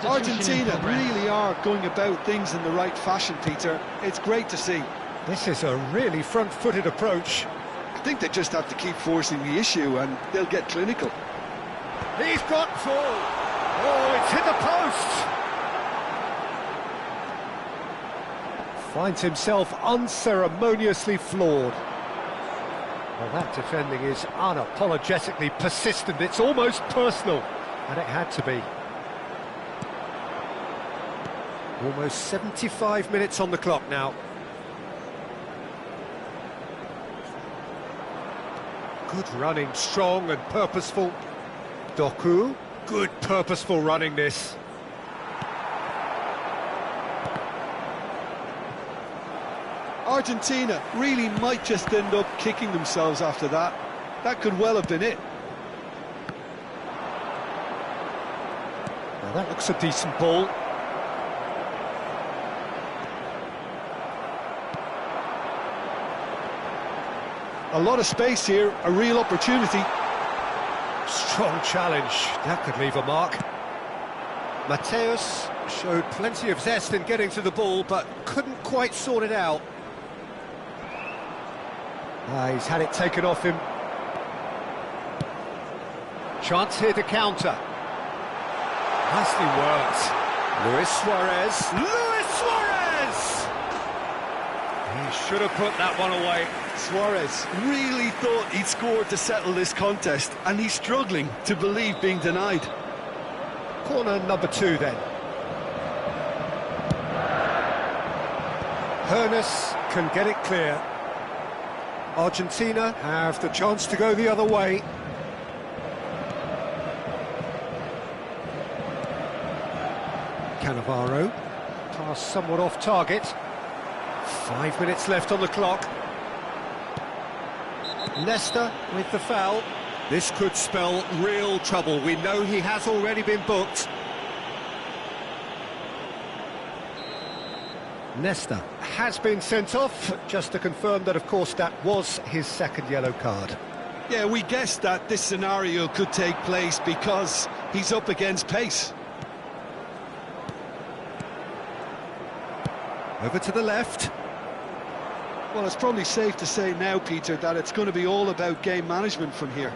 Argentina really are going about things in the right fashion, Peter. It's great to see. This is a really front-footed approach. I think they just have to keep forcing the issue and they'll get clinical. He's got full. Oh, it's hit the post. Finds himself unceremoniously floored. Well, that defending is unapologetically persistent. It's almost personal, and it had to be. Almost 75 minutes on the clock now. Good running, strong and purposeful. Doku, good purposeful running this. Argentina really might just end up kicking themselves after that. That could well have been it. Now that looks a decent ball. A lot of space here, a real opportunity. Strong challenge, that could leave a mark. Mateus showed plenty of zest in getting to the ball, but couldn't quite sort it out. He's had it taken off him. Chance here to counter. Nicely worked. Luis Suarez. Luis Suarez! He should have put that one away. Suarez really thought he'd scored to settle this contest, and he's struggling to believe being denied. Corner number 2 then. Hernes can get it clear. Argentina have the chance to go the other way. Cannavaro, pass somewhat off target. 5 minutes left on the clock. Leicester with the foul. This could spell real trouble. We know he has already been booked. Nesta has been sent off, just to confirm that, of course, that was his second yellow card. Yeah, we guessed that this scenario could take place because he's up against pace. Over to the left. Well, it's probably safe to say now, Peter, that it's going to be all about game management from here.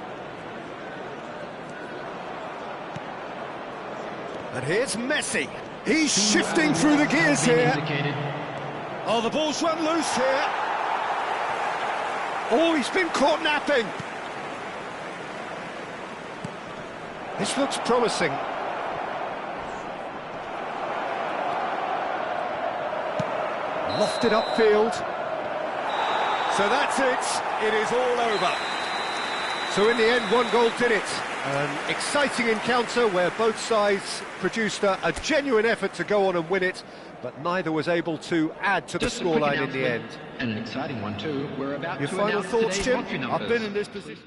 And here's Messi. He's shifting through the gears here. Oh, the ball's run loose here. Oh, he's been caught napping. This looks promising. Lofted upfield. So that's it. It is all over. So in the end, one goal did it. An exciting encounter where both sides produced a genuine effort to go on and win it, but neither was able to add to the scoreline in the end. And an exciting one too. We're about Your to final announce thoughts, today's Jim? lottery I've numbers. been in this position.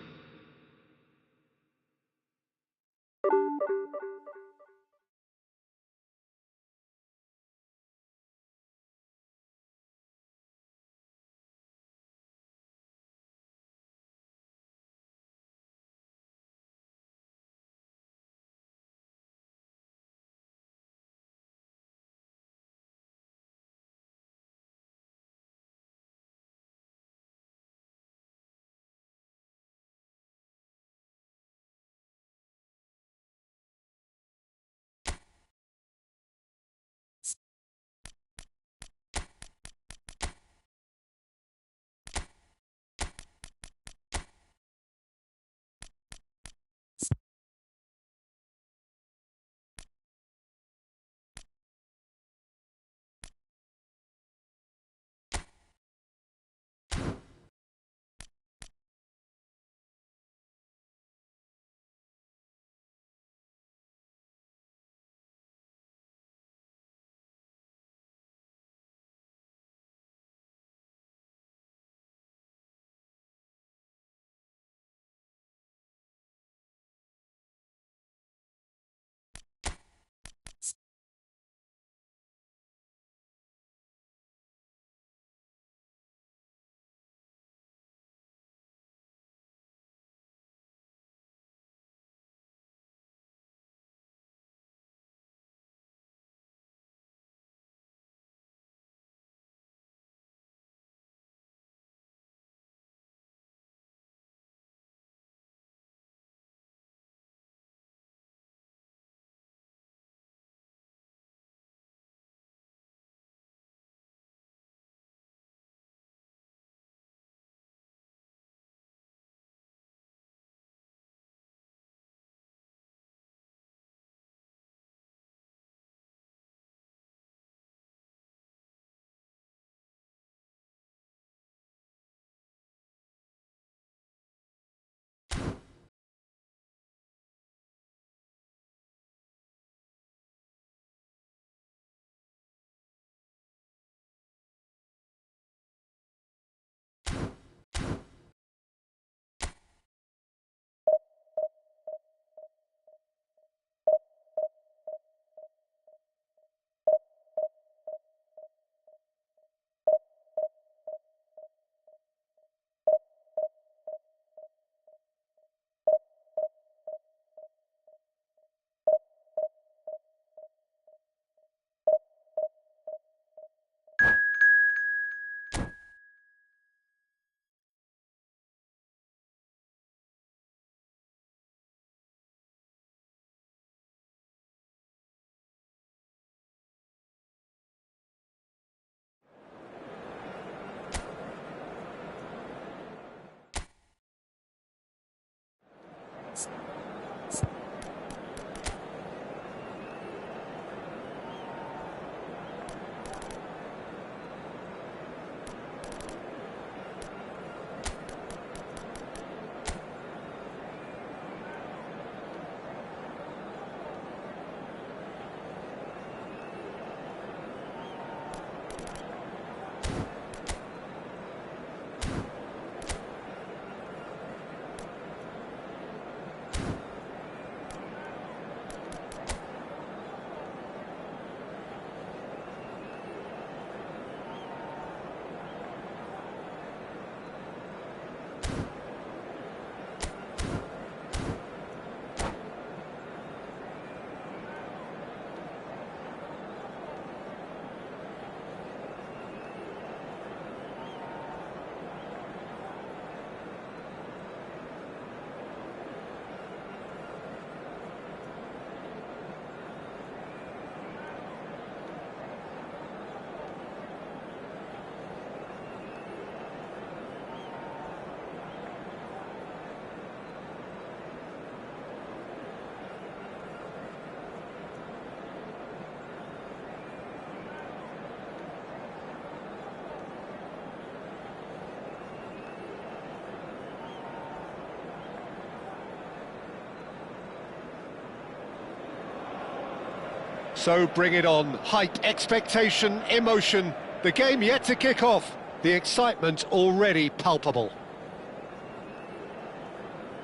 So bring it on. Hype, expectation, emotion. The game yet to kick off. The excitement already palpable.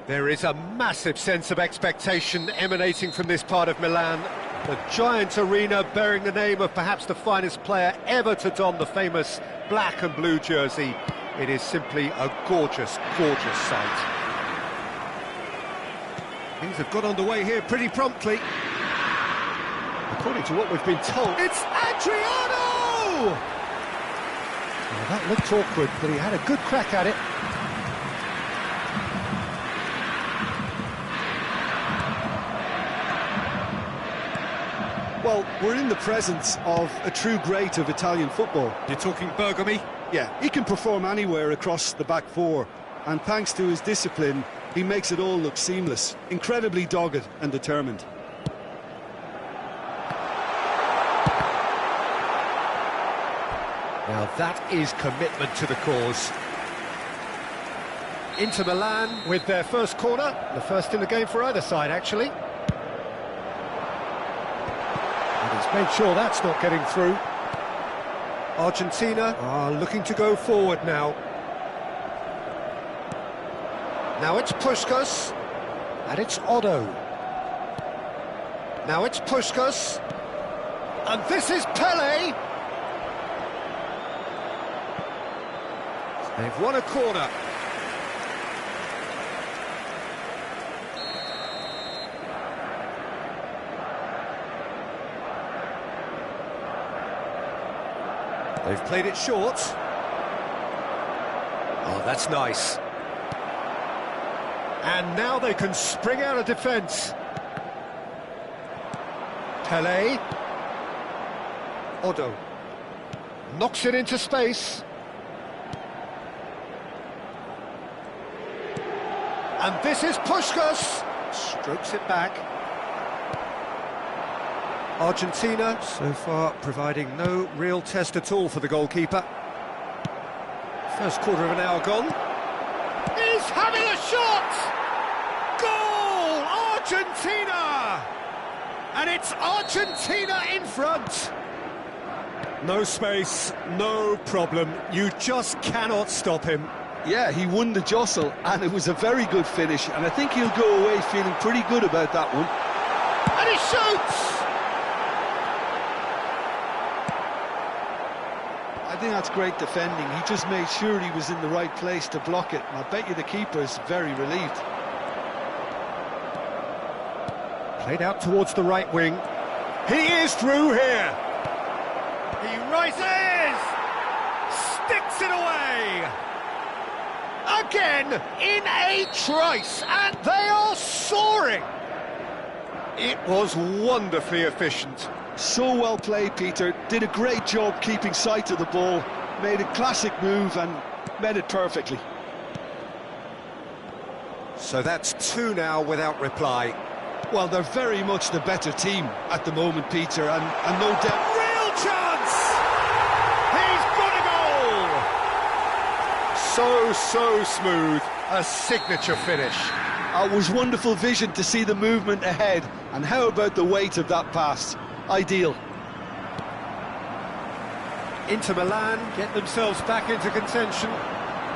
There is a massive sense of expectation emanating from this part of Milan. The giant arena bearing the name of perhaps the finest player ever to don the famous black and blue jersey. It is simply a gorgeous, gorgeous sight. Things have got underway here pretty promptly. According to what we've been told, it's Adriano! Well, that looked awkward, but he had a good crack at it. Well, we're in the presence of a true great of Italian football. You're talking Bergami? Yeah, he can perform anywhere across the back four, and thanks to his discipline, he makes it all look seamless. Incredibly dogged and determined. Now that is commitment to the cause. Inter Milan with their first corner, the first in the game for either side actually. And he's made sure that's not getting through. Argentina are looking to go forward now. Now it's Puskas, and it's Otto. Now it's Puskas, and this is Pele. They've won a corner. They've played it short. Oh, that's nice. And now they can spring out of defence. Pele. Otto. Knocks it into space. And this is Puskas. Strokes it back. Argentina, so far, providing no real test at all for the goalkeeper. First quarter of an hour gone. He's having a shot! Goal! Argentina! And it's Argentina in front. No space, no problem. You just cannot stop him. Yeah, he won the jostle, and it was a very good finish, and I think he'll go away feeling pretty good about that one. And he shoots! I think that's great defending. He just made sure he was in the right place to block it, and I bet you the keeper's very relieved. Played out towards the right wing. He is through here. He rises! Sticks it away! Again, in a trice, and they are soaring! It was wonderfully efficient. So well played, Peter. Did a great job keeping sight of the ball, made a classic move and met it perfectly. So that's two now without reply. Well, they're very much the better team at the moment, Peter, and no doubt... Real chance! He's got a goal! So smooth, a signature finish. It was wonderful vision to see the movement ahead, and how about the weight of that pass? Ideal. Inter Milan get themselves back into contention.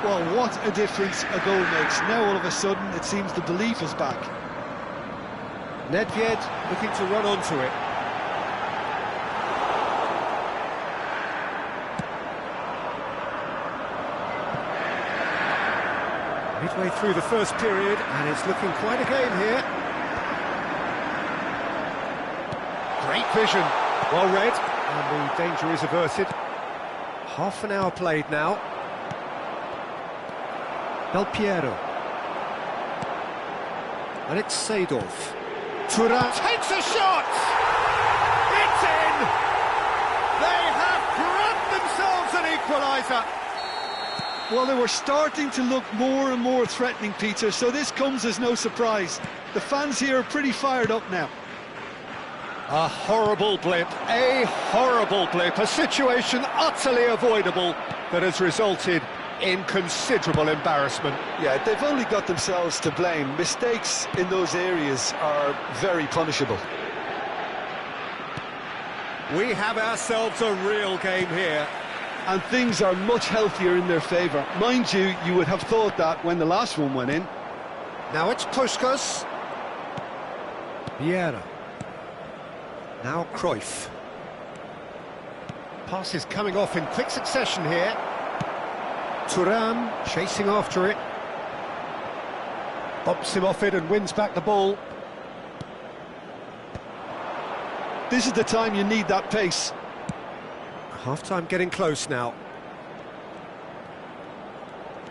Well, what a difference a goal makes. Now all of a sudden it seems the belief is back. Nedved looking to run onto it. Midway through the first period, and it's looking quite a game here. Great vision, well read, and the danger is averted. Half an hour played now. Del Piero. And it's Seedorf. Turan takes a shot! It's in! They have grabbed themselves an equaliser! Well, they were starting to look more and more threatening, Peter, so this comes as no surprise. The fans here are pretty fired up now. A horrible blip, a situation utterly avoidable that has resulted in considerable embarrassment. Yeah, they've only got themselves to blame. Mistakes in those areas are very punishable. We have ourselves a real game here. And things are much healthier in their favour. Mind you, you would have thought that when the last one went in. Now it's Puskas. Vieira. Now Cruyff. Passes coming off in quick succession here. Thuram chasing after it. Bumps him off it and wins back the ball. This is the time you need that pace. Half-time getting close now.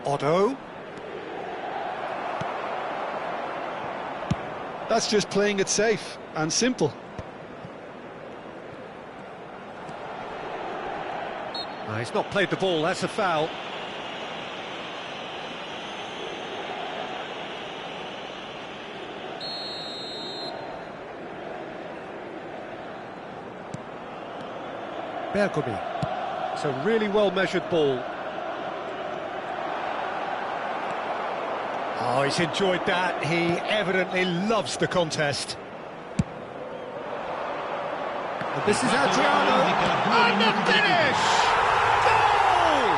Otto. That's just playing it safe and simple. No, he's not played the ball, that's a foul. Bergomi. It's a really well-measured ball. Oh, he's enjoyed that. He evidently loves the contest. And this is Adriano. And the finish! Goal!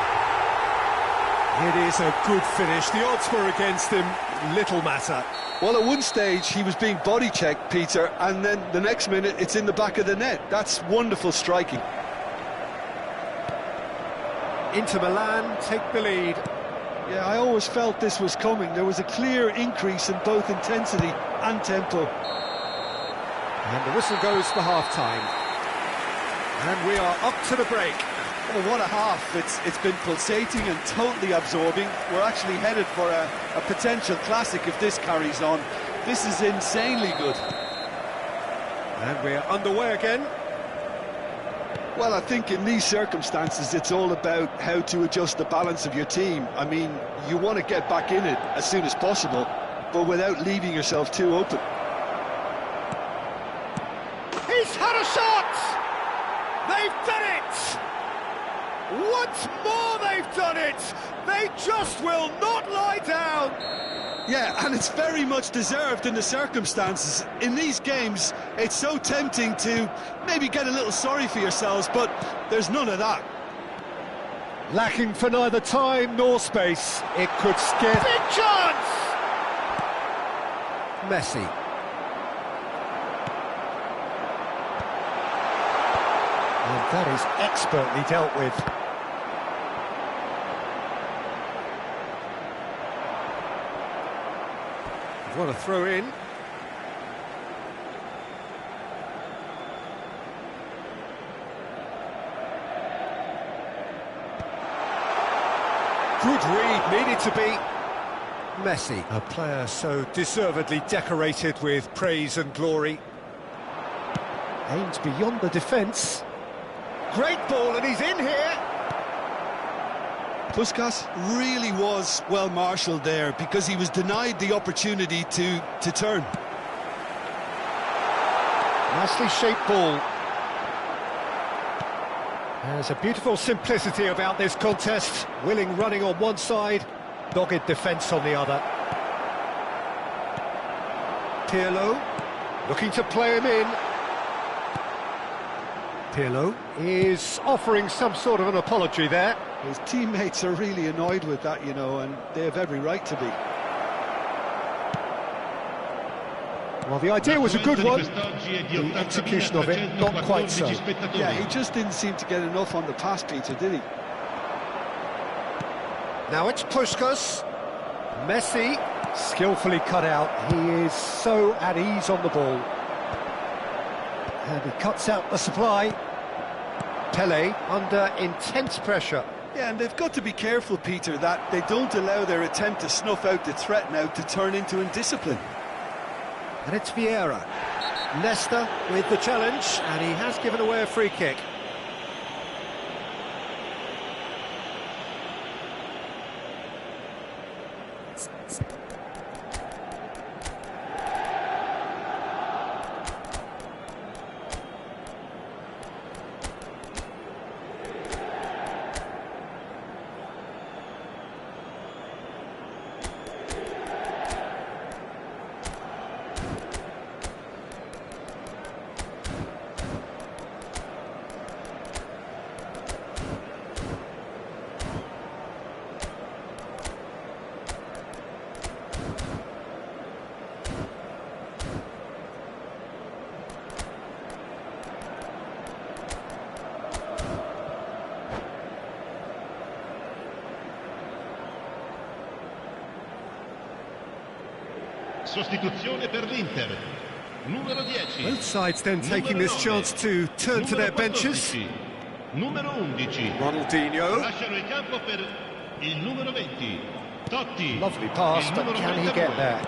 It is a good finish. The odds were against him. Little matter. Well, at one stage, he was being body-checked, Peter, and then the next minute, it's in the back of the net. That's wonderful striking. Inter Milan take the lead. Yeah, I always felt this was coming. There was a clear increase in both intensity and tempo. And the whistle goes for half-time. And we are up to the break. Oh, what a half. It's been pulsating and totally absorbing. We're actually headed for a potential classic if this carries on. This is insanely good. And we're underway again. Well, I think in these circumstances, it's all about how to adjust the balance of your team. I mean, you want to get back in it as soon as possible, but without leaving yourself too open. He's had a shot! They've done it! Once more they've done it! They just will not lie down! Yeah, and it's very much deserved in the circumstances. In these games, it's so tempting to maybe get a little sorry for yourselves, but there's none of that. Lacking for neither time nor space. It could scare... Big chance! Messi. And that is expertly dealt with. What a throw in. Good read, needed to be. Messi, a player so deservedly decorated with praise and glory. Aims beyond the defence. Great ball, and he's in here. Puskas really was well marshalled there because he was denied the opportunity to turn. Nicely shaped ball. There's a beautiful simplicity about this contest. Willing running on one side, dogged defence on the other. Pirlo looking to play him in. Pirlo is offering some sort of an apology there. His teammates are really annoyed with that, you know, and they have every right to be. Well, the idea was a good one. The execution of it, not quite so. Yeah, he just didn't seem to get enough on the pass, Peter, did he? Now it's Puskas. Messi, skillfully cut out. He is so at ease on the ball. And he cuts out the supply. Pele under intense pressure. Yeah, and they've got to be careful, Peter, that they don't allow their attempt to snuff out the threat now to turn into indiscipline. And it's Vieira. Leicester with the challenge, and he has given away a free kick. Sostituzione per l'Inter. Numero 10. Both sides then taking this chance to turn to their benches. Numero 11. Ronaldinho. Lasciano il campo per il numero 20. Totti. Lovely pass, but can he get there?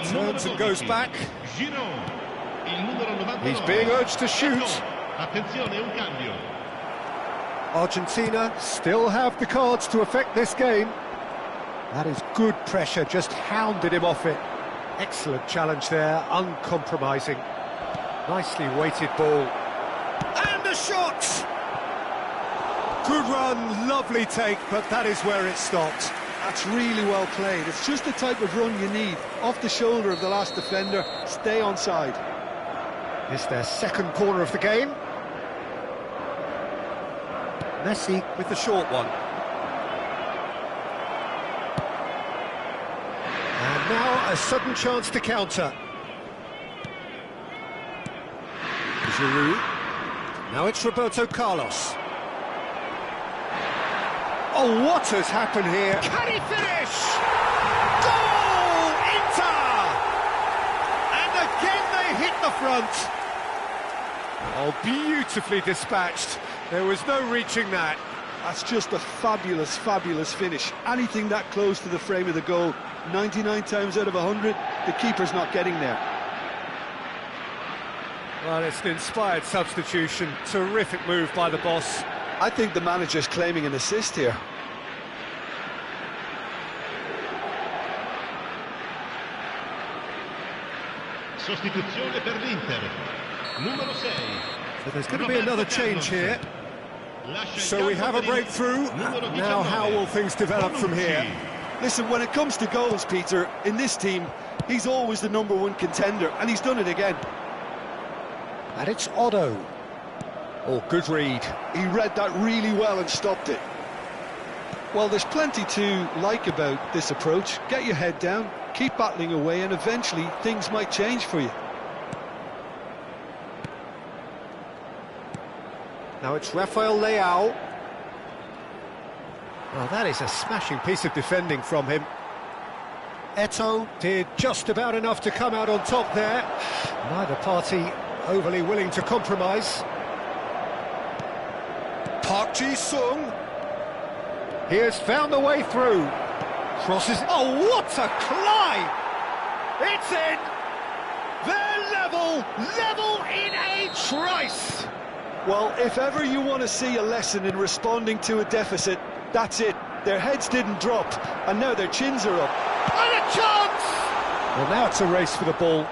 Turns and goes back. Giroud. Il numero 99. He's being urged to shoot. Attenzione, un cambio. Argentina still have the cards to affect this game. That is good pressure, just hounded him off it. Excellent challenge there, uncompromising. Nicely weighted ball. And a shot! Good run, lovely take, but that is where it stopped. That's really well played. It's just the type of run you need. Off the shoulder of the last defender, stay onside. It's their second corner of the game. Messi with the short one. And now a sudden chance to counter. Giroud. Now it's Roberto Carlos. Oh, what has happened here? Can he finish? Goal! Inter! And again they hit the front. Oh, beautifully dispatched. There was no reaching that. That's just a fabulous, fabulous finish. Anything that close to the frame of the goal, 99 times out of 100, the keeper's not getting there. Well, it's an inspired substitution. Terrific move by the boss. I think the manager's claiming an assist here. Sostituzione per l'Inter. Numero 6. So there's going to be another change here. So we have a breakthrough. Now how will things develop from here? Listen, when it comes to goals, Peter, in this team, he's always the #1 contender, and he's done it again. And it's Otto. Oh, good read. He read that really well and stopped it. Well, there's plenty to like about this approach. Get your head down, keep battling away, and eventually things might change for you. Now it's Rafael Leao. Well, that is a smashing piece of defending from him. Eto'o did just about enough to come out on top there. Neither party overly willing to compromise. Park Ji-sung. He has found the way through. Crosses. Oh, what a climb! It's in! They're level in a trice! Well, if ever you want to see a lesson in responding to a deficit, that's it. Their heads didn't drop, and now their chins are up. And a chance! Well, now it's a race for the ball.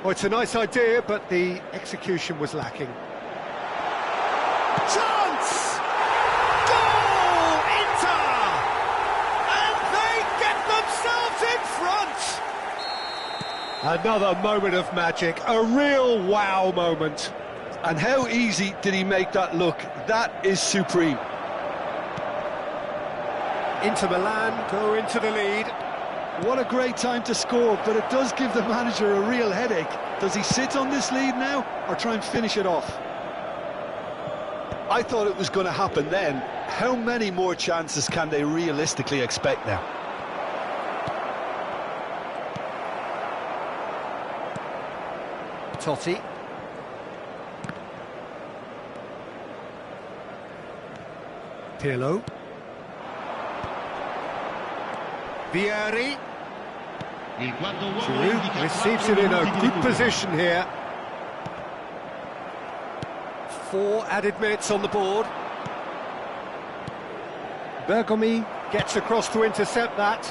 Well, it's a nice idea, but the execution was lacking. Chance! Goal! Inter! And they get themselves in front! Another moment of magic, a real wow moment. And how easy did he make that look? That is supreme. Inter Milan go into the lead. What a great time to score, but it does give the manager a real headache. Does he sit on this lead now, or try and finish it off? I thought it was going to happen then. How many more chances can they realistically expect now? Totti. Pirlo. Vieri. Giroud receives it in a good position here. 4 added minutes on the board. Bergomi gets across to intercept that.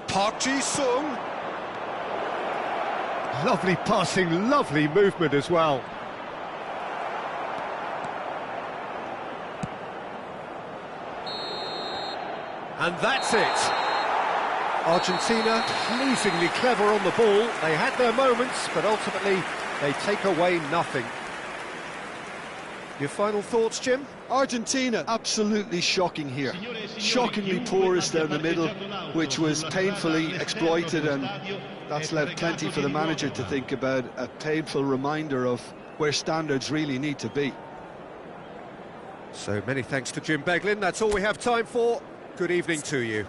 Park Ji-sung. Lovely passing, lovely movement as well. And that's it. Argentina pleasingly clever on the ball. They had their moments, but ultimately they take away nothing. Your final thoughts, Jim? Argentina, absolutely shocking here. Shockingly porous down the middle, which was painfully exploited, and that's left plenty for the manager to think about. A painful reminder of where standards really need to be. So many thanks to Jim Beglin. That's all we have time for. Good evening to you.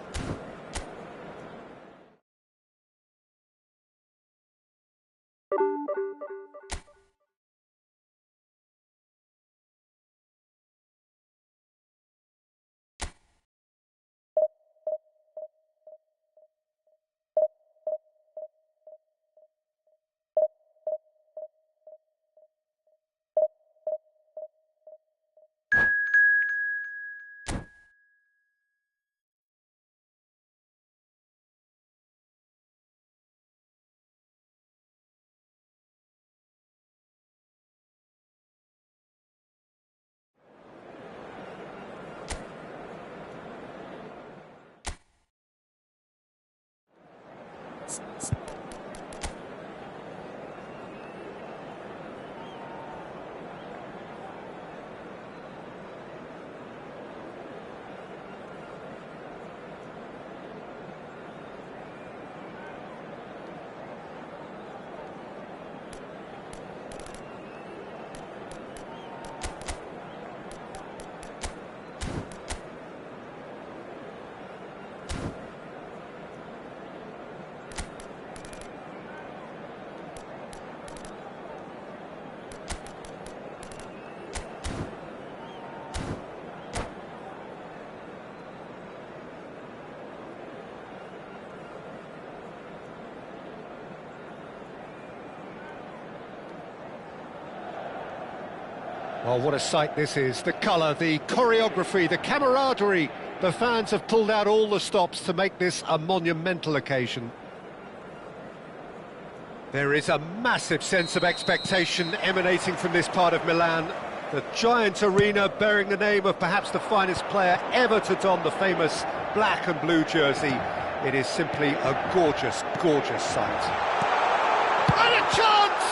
Well, what a sight this is. The colour, the choreography, the camaraderie. The fans have pulled out all the stops to make this a monumental occasion. There is a massive sense of expectation emanating from this part of Milan. The giant arena bearing the name of perhaps the finest player ever to don the famous black and blue jersey. It is simply a gorgeous, gorgeous sight. And a chance!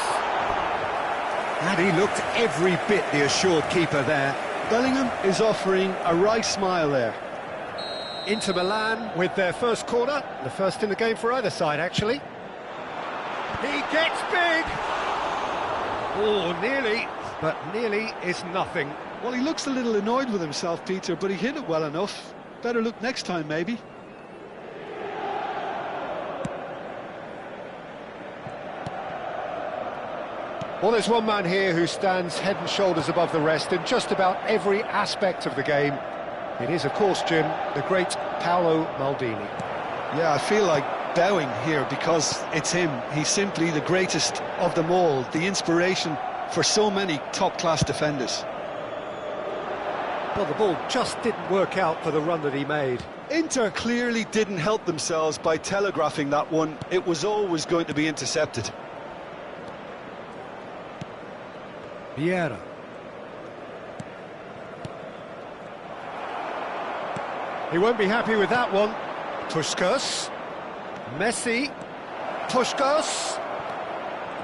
And he looked every bit the assured keeper there. Bellingham is offering a wry smile there. Inter Milan with their first corner, the first in the game for either side, actually. He gets big! Oh, nearly, but nearly is nothing. Well, he looks a little annoyed with himself, Peter, but he hit it well enough. Better look next time, maybe. Well, there's one man here who stands head and shoulders above the rest in just about every aspect of the game. It is, of course, Jim, the great Paolo Maldini. Yeah, I feel like bowing here because it's him. He's simply the greatest of them all, the inspiration for so many top-class defenders. Well, the ball just didn't work out for the run that he made. Inter clearly didn't help themselves by telegraphing that one. It was always going to be intercepted. Vieira. He won't be happy with that one. Puskas. Messi. Puskas.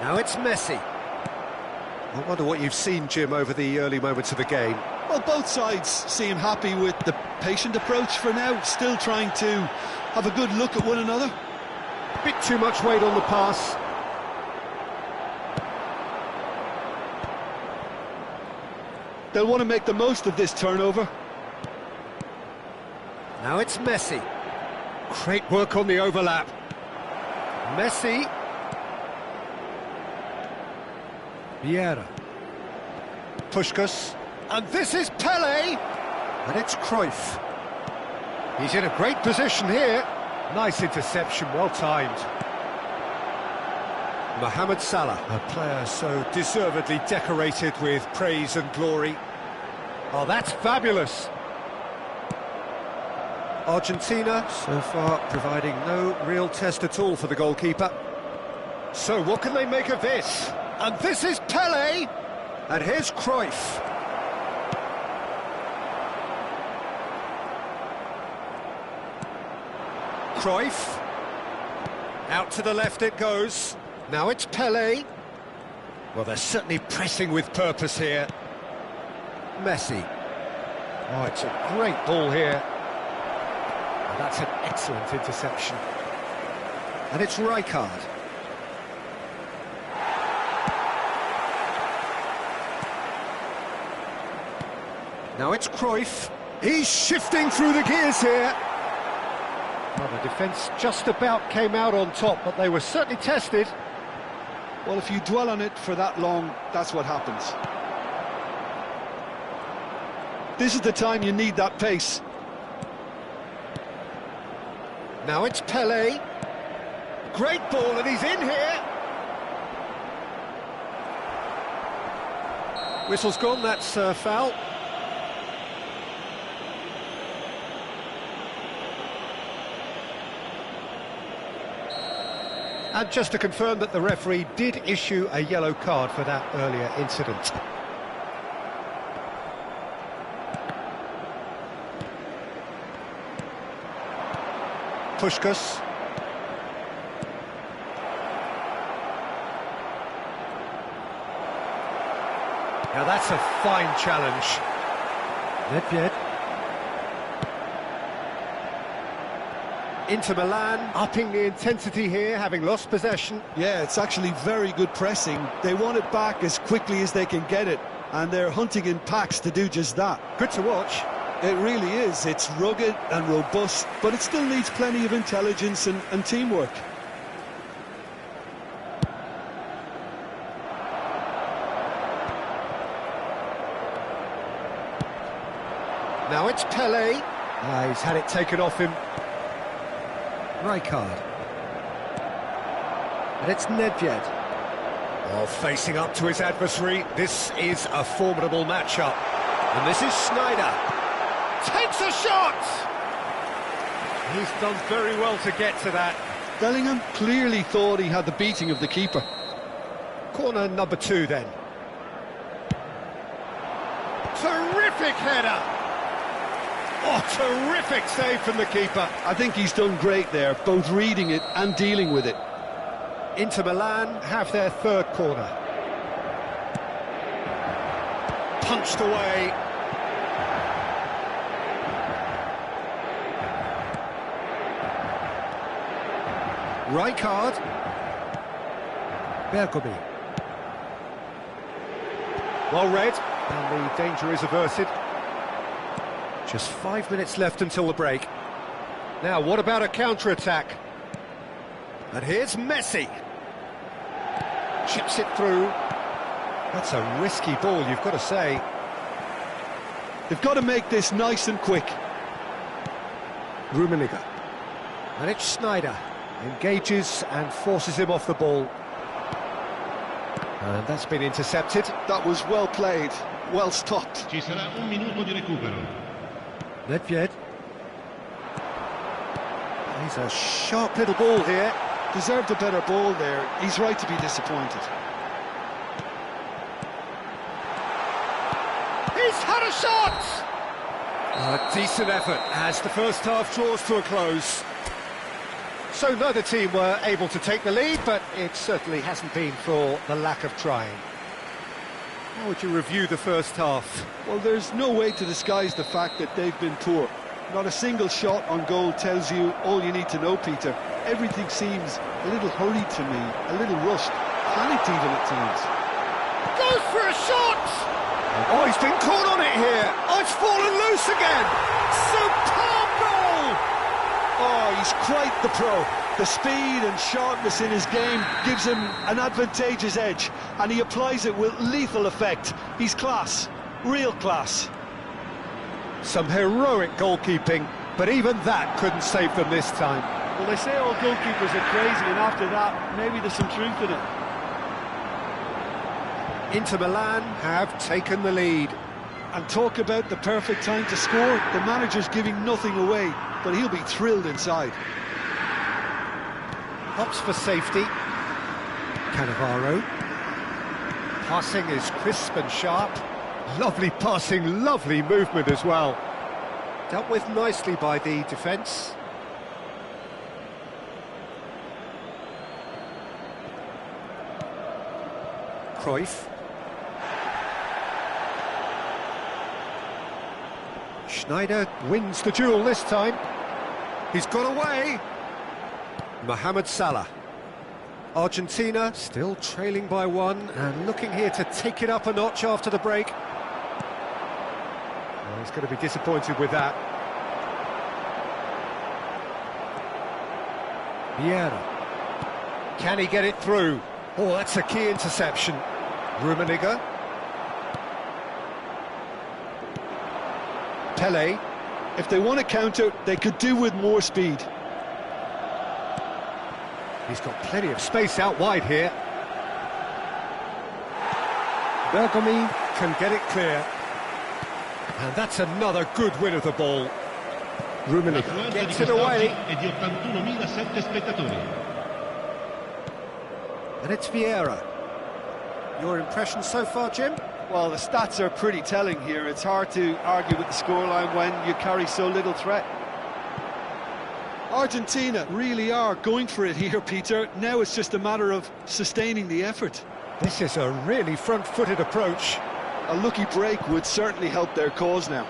Now it's Messi. I wonder what you've seen, Jim, over the early moments of the game. Well, both sides seem happy with the patient approach for now, still trying to have a good look at one another. A bit too much weight on the pass. They'll want to make the most of this turnover. Now it's Messi. Great work on the overlap. Messi. Vieira. Puskas. And this is Pele. And it's Cruyff. He's in a great position here. Nice interception, well timed. Mohamed Salah, a player so deservedly decorated with praise and glory. Oh, that's fabulous. Argentina, so far, providing no real test at all for the goalkeeper. So what can they make of this? And this is Pele. And here's Cruyff. Cruyff. Out to the left it goes. Now it's Pele. Well, they're certainly pressing with purpose here. Messi. Oh, it's a great ball here. And that's an excellent interception. And it's Rijkaard. Now it's Cruyff. He's shifting through the gears here. Well, the defence just about came out on top, but they were certainly tested. Well, if you dwell on it for that long, that's what happens. This is the time you need that pace. Now it's Pele. Great ball, and he's in here. Whistle's gone, that's foul. And just to confirm that the referee did issue a yellow card for that earlier incident. Puskas. Now that's a fine challenge. Nedved. Inter Milan upping the intensity here, having lost possession. Yeah, it's actually very good pressing. They want it back as quickly as they can get it, and they're hunting in packs to do just that. Good to watch. It really is. It's rugged and robust, but it still needs plenty of intelligence and teamwork. Now it's Pele. He's had it taken off him. Rijkaard. And it's Nedved. Well, facing up to his adversary, this is a formidable matchup. And this is Schneider. Takes a shot! He's done very well to get to that. Bellingham clearly thought he had the beating of the keeper. Corner number 2 then. Terrific header! Oh, terrific save from the keeper. I think he's done great there, both reading it and dealing with it. Inter Milan have their third corner. Punched away. Rijkaard. Bergomi. Well read, and the danger is averted. Just 5 minutes left until the break. Now, what about a counter-attack? And here's Messi. Chips it through. That's a risky ball, you've got to say. They've got to make this nice and quick. Rummenigge. And it's Schneider. Engages and forces him off the ball. And that's been intercepted. That was well played, well stopped. Ci sarà un minuto di recupero. Nedved. He's a sharp little ball here. Deserved a better ball there. He's right to be disappointed. He's had a shot! A decent effort as the first half draws to a close. So neither team were able to take the lead, but it certainly hasn't been for the lack of trying. How would you review the first half? Well, there's no way to disguise the fact that they've been poor. Not a single shot on goal tells you all you need to know, Peter. Everything seems a little hurried to me, a little rushed, panicked even at times. Goes for a shot! Oh, he's been caught on it here. Oh, it's fallen loose again. Superb goal! Oh, he's quite the pro. The speed and sharpness in his game gives him an advantageous edge, and he applies it with lethal effect. He's class, real class. Some heroic goalkeeping, but even that couldn't save them this time. Well, they say all goalkeepers are crazy, and after that, maybe there's some truth in it. Inter Milan have taken the lead. And talk about the perfect time to score. The manager's giving nothing away, but he'll be thrilled inside. Opts for safety. Cannavaro. Passing is crisp and sharp. Lovely passing, lovely movement as well. Dealt with nicely by the defence. Cruyff. Schneider wins the duel this time. He's got away. Mohamed Salah. Argentina still trailing by 1 and looking here to take it up a notch after the break. Well, he's going to be disappointed with that. Vieira. Can he get it through? Oh, that's a key interception. Rummenigge. Pele. If they want to counter, they could do with more speed. He's got plenty of space out wide here. Bergomi can get it clear. And that's another good win of the ball. Rummenigge gets it away. È di 81.007 spettatori. And it's Vieira. Your impression so far, Jim? Well, the stats are pretty telling here. It's hard to argue with the scoreline when you carry so little threat. Argentina really are going for it here, Peter. Now it's just a matter of sustaining the effort. This is a really front-footed approach. A lucky break would certainly help their cause now.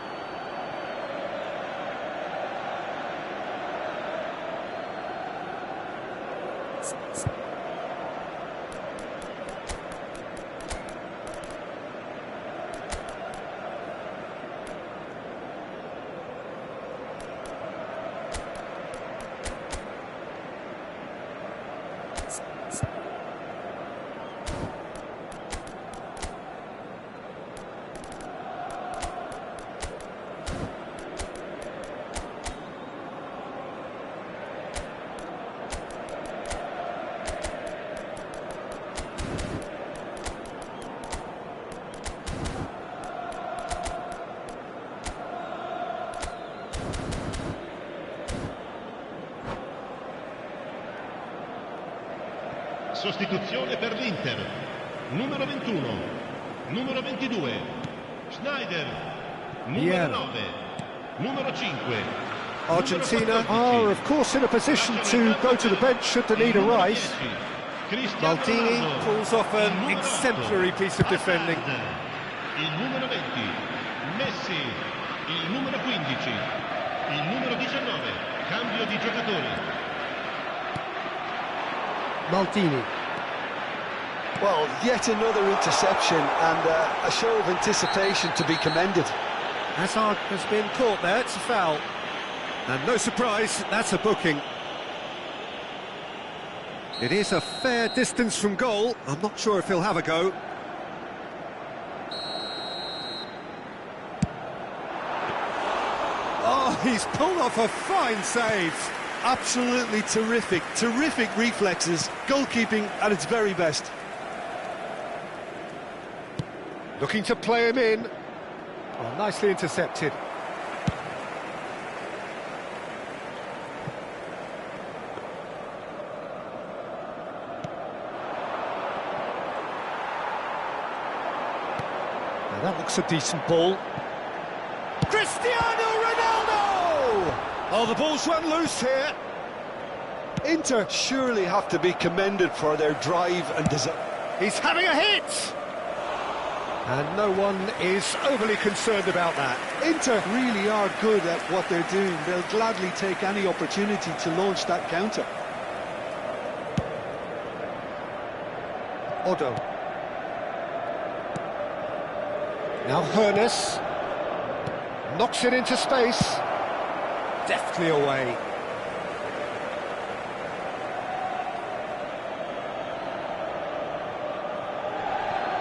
sostituzione per l'Inter. Numero 21, numero 22, Schneider, numero 9, numero 5. Argentina are, of course, in a position to go to the bench should the need arise. Maldini pulls off an exemplary piece of defending. Il numero 20, Messi, il numero 15, il numero 19, cambio di giocatori. Maldini. Well, yet another interception and a show of anticipation to be commended. Hazard has been caught there, it's a foul. And no surprise, that's a booking. It is a fair distance from goal. I'm not sure if he'll have a go. Oh, he's pulled off a fine save. Absolutely terrific, terrific reflexes, goalkeeping at its very best. Looking to play him in. Oh, nicely intercepted. Now that looks a decent ball. Cristiano Ronaldo! Oh, the ball's run loose here. Inter surely have to be commended for their drive and desire. He's having a hit! And no one is overly concerned about that. Inter really are good at what they're doing. They'll gladly take any opportunity to launch that counter. Odo. Now Hoeneß. Knocks it into space. Deftly away.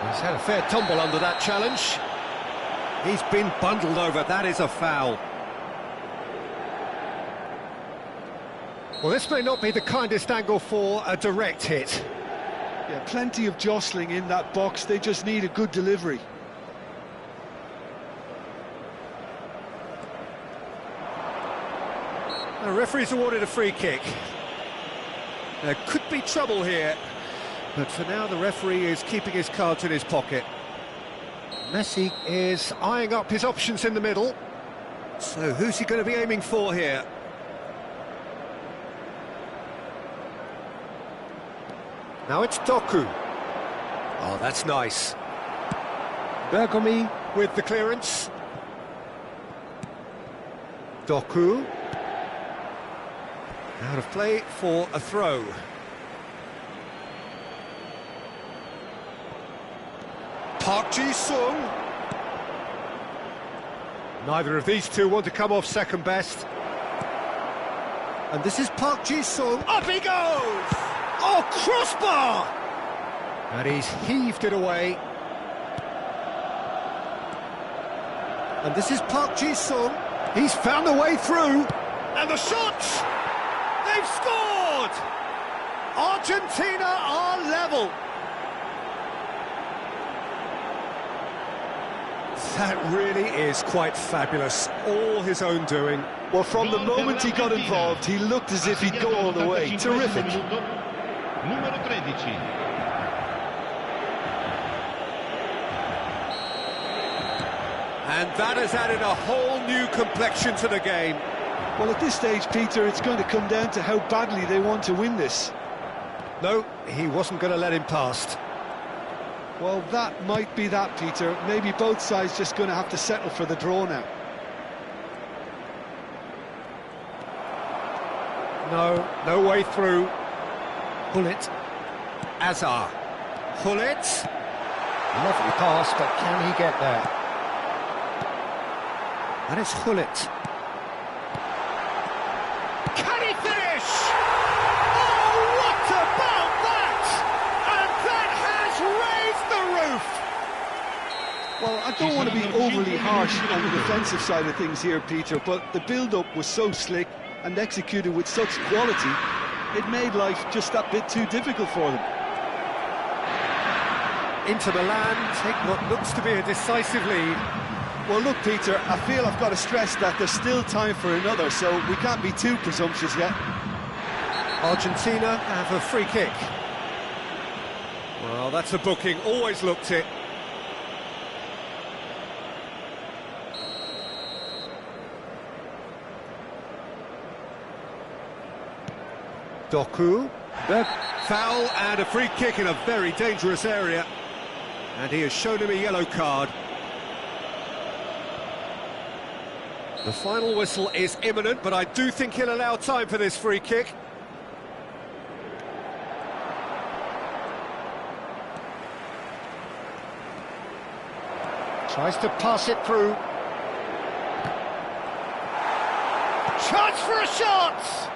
He's had a fair tumble under that challenge. He's been bundled over. That is a foul. Well, this may not be the kindest angle for a direct hit. Yeah, plenty of jostling in that box. They just need a good delivery. The referee's awarded a free kick. There could be trouble here. But for now, the referee is keeping his cards in his pocket. Messi is eyeing up his options in the middle. So who's he going to be aiming for here? Now it's Doku. Oh, that's nice. Bergomi with the clearance. Doku. Out of play for a throw. Park Ji-sung. Neither of these two want to come off second best. And this is Park Ji-sung. Up he goes! Oh, crossbar! And he's heaved it away. And this is Park Ji-sung. He's found a way through. And the shot! They've scored! Argentina are level. That really is quite fabulous. All his own doing. Well, from the moment he got involved, he looked as if he'd go all the way. Terrific. Numero 13. And that has added a whole new complexion to the game. Well, at this stage, Peter, it's going to come down to how badly they want to win this. No, he wasn't going to let him past. Well, that might be that, Peter. Maybe both sides just going to have to settle for the draw now. No way through. Hullet. Azar. Hullet. Lovely pass, but can he get there? And it's Hullet. Can he finish? Oh, what about that? And that has raised the roof. Well, I don't want to be overly harsh on the defensive side of things here, Peter, but the build-up was so slick and executed with such quality, it made life just that bit too difficult for them. Inter Milan take what looks to be a decisive lead. Well, look, Peter, I feel I've got to stress that there's still time for another, so we can't be too presumptuous yet. Argentina have a free kick. that's a booking, always looked it. Doku. Foul and a free kick in a very dangerous area. And he has shown him a yellow card. The final whistle is imminent, but I do think he'll allow time for this free kick. Tries to pass it through. Chance for a shot!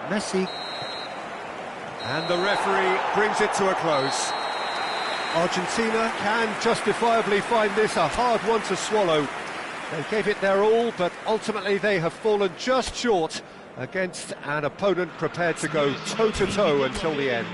Messi. And the referee brings it to a close. Argentina can justifiably find this a hard one to swallow. They gave it their all, but ultimately they have fallen just short against an opponent prepared to go toe-to-toe until the end.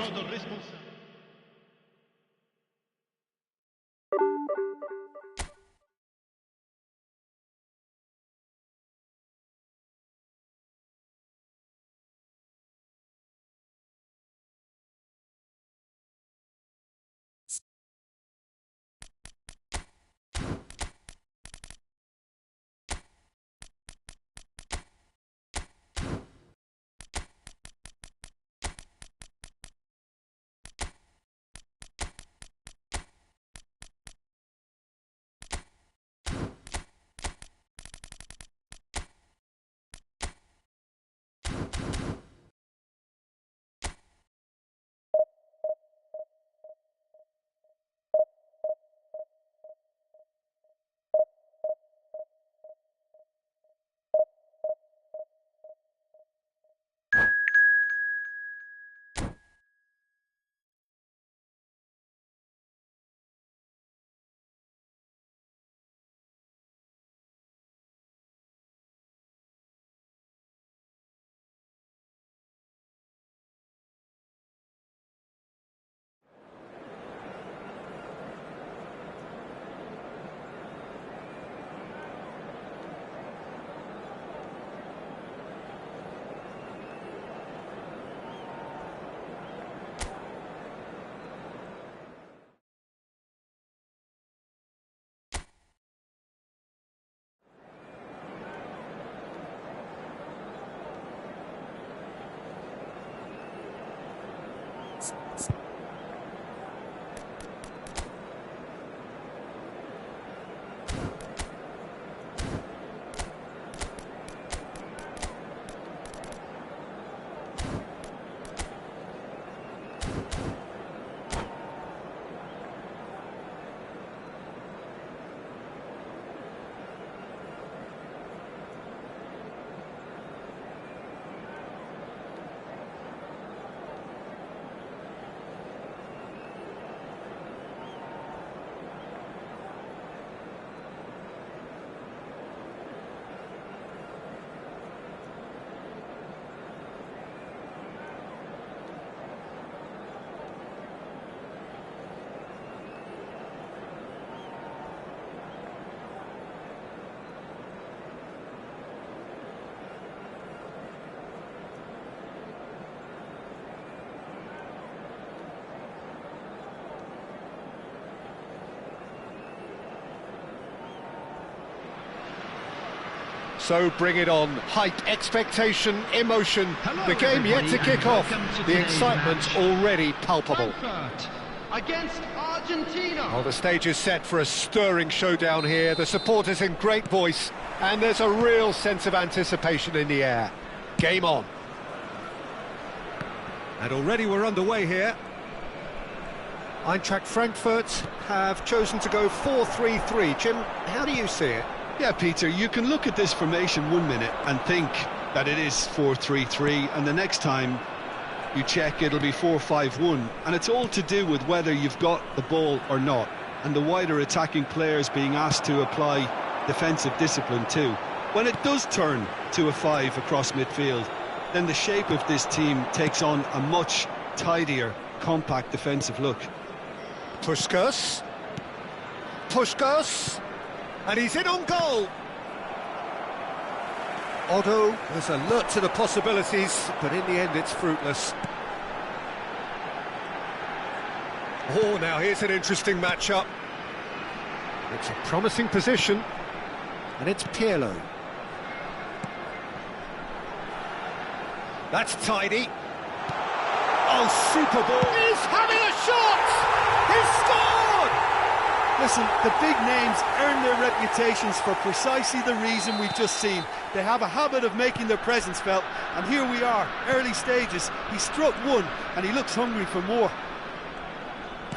So bring it on. Hype, expectation, emotion. Hello, the game yet to kick off. The excitement already palpable. Frankfurt against Argentina. Oh, the stage is set for a stirring showdown here. The supporters in great voice, and there's a real sense of anticipation in the air. Game on. And already we're underway here. Eintracht Frankfurt have chosen to go 4-3-3. Jim, how do you see it? Yeah, Peter, you can look at this formation 1 minute and think that it is 4-3-3, and the next time you check it'll be 4-5-1, and it's all to do with whether you've got the ball or not, and the wider attacking players being asked to apply defensive discipline too. When it does turn to a 5 across midfield, then the shape of this team takes on a much tidier, compact defensive look. Puskas. And he's in on goal. Otto is alert to the possibilities, but in the end it's fruitless. Oh, now here's an interesting matchup. It's a promising position, and it's Pirlo. That's tidy. Oh, super ball. He's having a shot! He's scored! Listen, the big names earn their reputations for precisely the reason we've just seen. They have a habit of making their presence felt, and here we are, early stages. He struck one, and he looks hungry for more.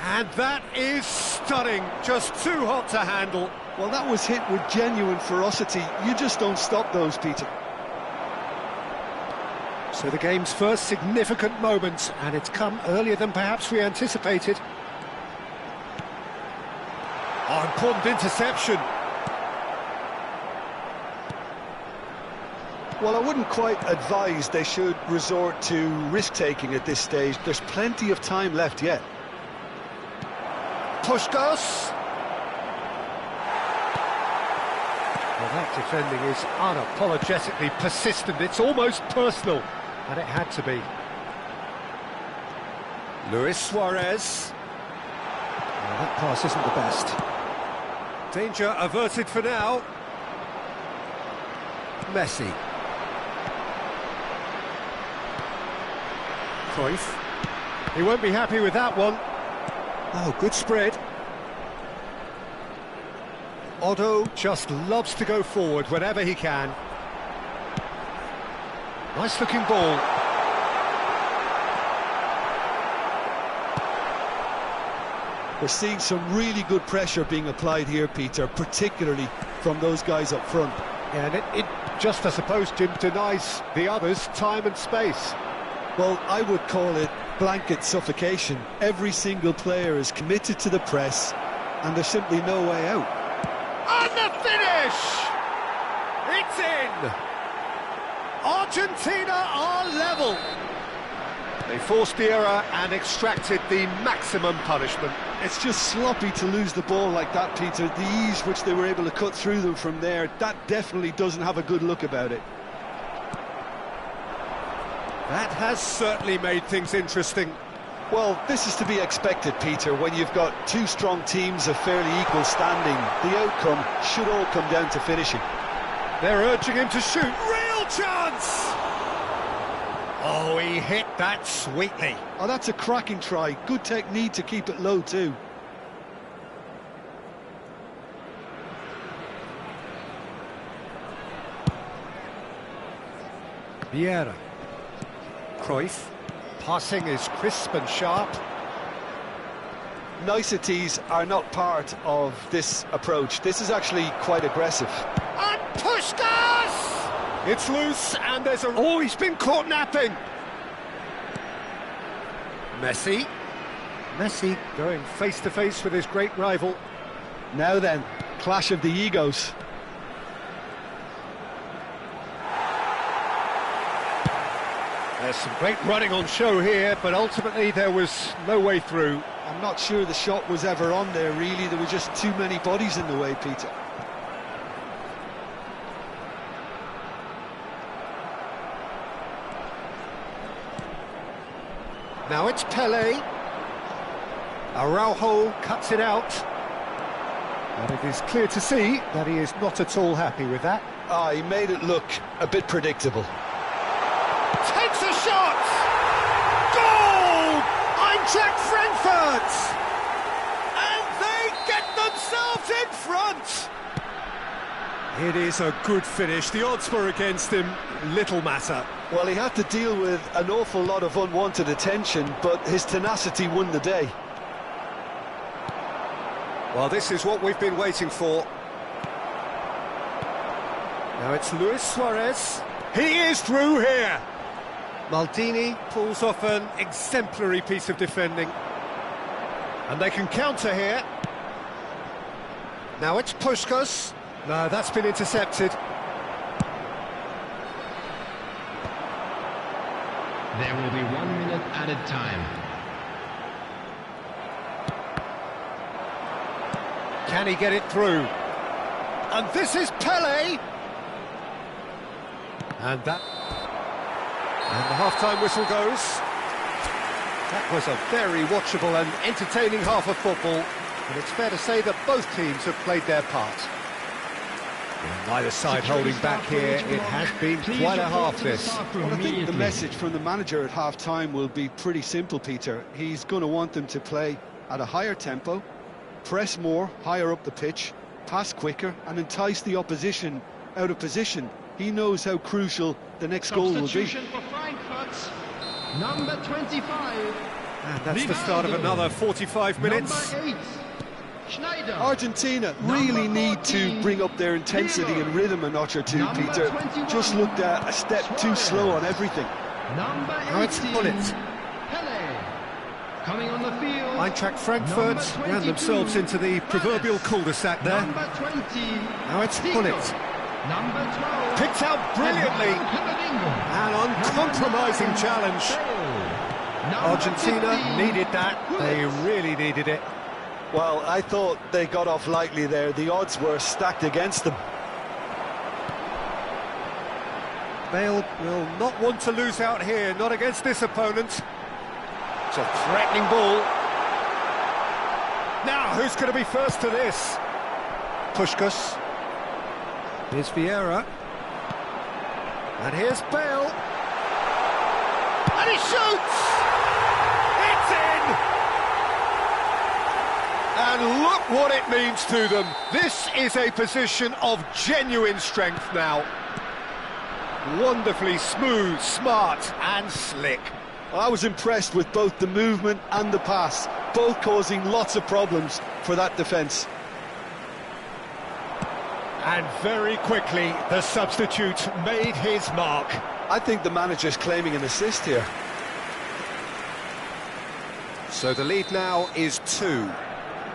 And that is stunning, just too hot to handle. Well, that was hit with genuine ferocity. You just don't stop those, Peter. So the game's first significant moment, and it's come earlier than perhaps we anticipated. Oh, important interception. Well, I wouldn't quite advise they should resort to risk-taking at this stage. There's plenty of time left yet. Puskos. Well, that defending is unapologetically persistent. It's almost personal, and it had to be. Luis Suarez. Well, that pass isn't the best. Danger averted for now. Messi. Cruyff. He won't be happy with that one. Oh, good spread. Otto just loves to go forward whenever he can. Nice looking ball. We're seeing some really good pressure being applied here, Peter, particularly from those guys up front. Yeah, and it just, I suppose, Jim, denies the others time and space. Well, I would call it blanket suffocation. Every single player is committed to the press, and there's simply no way out. And the finish! It's in! Argentina are level. They forced the error and extracted the maximum punishment. It's just sloppy to lose the ball like that, Peter. The ease which they were able to cut through them from there, that definitely doesn't have a good look about it. That has certainly made things interesting. Well, this is to be expected, Peter. When you've got two strong teams of fairly equal standing, the outcome should all come down to finishing. They're urging him to shoot. Real chance! Oh, he hit that sweetly. Oh, that's a cracking try. Good technique to keep it low, too. Vieira. Cruyff. Passing is crisp and sharp. Niceties are not part of this approach. This is actually quite aggressive. And Puskos! It's loose, and there's a... Oh, he's been caught napping! Messi. Messi going face-to-face with his great rival. Now then, clash of the egos. There's some great running on show here, but ultimately there was no way through. I'm not sure the shot was ever on there, really. There were just too many bodies in the way, Peter. Now it's Pelé. Araujo cuts it out. And it is clear to see that he is not at all happy with that. Ah, he made it look a bit predictable. Takes a shot! Goal! Eintracht Frankfurt! And they get themselves in front! It is a good finish. The odds were against him. Little matter. Well, he had to deal with an awful lot of unwanted attention, but his tenacity won the day. Well, this is what we've been waiting for. Now it's Luis Suarez. He is through here. Maldini pulls off an exemplary piece of defending. And they can counter here. Now it's Puskos. No, that's been intercepted. There will be 1 minute added time. Can he get it through? And this is Pelé. And the half-time whistle goes. That was a very watchable and entertaining half of football, and it's fair to say that both teams have played their part. Well, neither side holding back here. It has been quite a half, this. Well, I think the message from the manager at half-time will be pretty simple, Peter. He's going to want them to play at a higher tempo, press more, higher up the pitch, pass quicker, and entice the opposition out of position. He knows how crucial the next goal will be. Substitution for Frankfurt, number 25. And that's the start of another 45 minutes. Number 8, Schneider. Argentina really need to bring up their intensity and rhythm a notch or two, Peter. Just looked a step too slow on everything. Number 18, Now it's Gullit. Pele. Coming on the field. Eintracht Frankfurt ran themselves into the proverbial cul-de-sac there. Number 20. Now it's Gullit. Number 12. Picked out brilliantly. An uncompromising challenge. Argentina needed that. They really needed it. Well, I thought they got off lightly there. The odds were stacked against them. Bale will not want to lose out here, not against this opponent. It's a threatening ball. Now, who's going to be first to this? Puskás. Here's Vieira. And here's Bale. And he shoots! It's in! And look what it means to them. This is a position of genuine strength now. Wonderfully smooth, smart and slick. Well, I was impressed with both the movement and the pass, both causing lots of problems for that defence. And very quickly, the substitute made his mark. I think the manager's claiming an assist here. So the lead now is 2.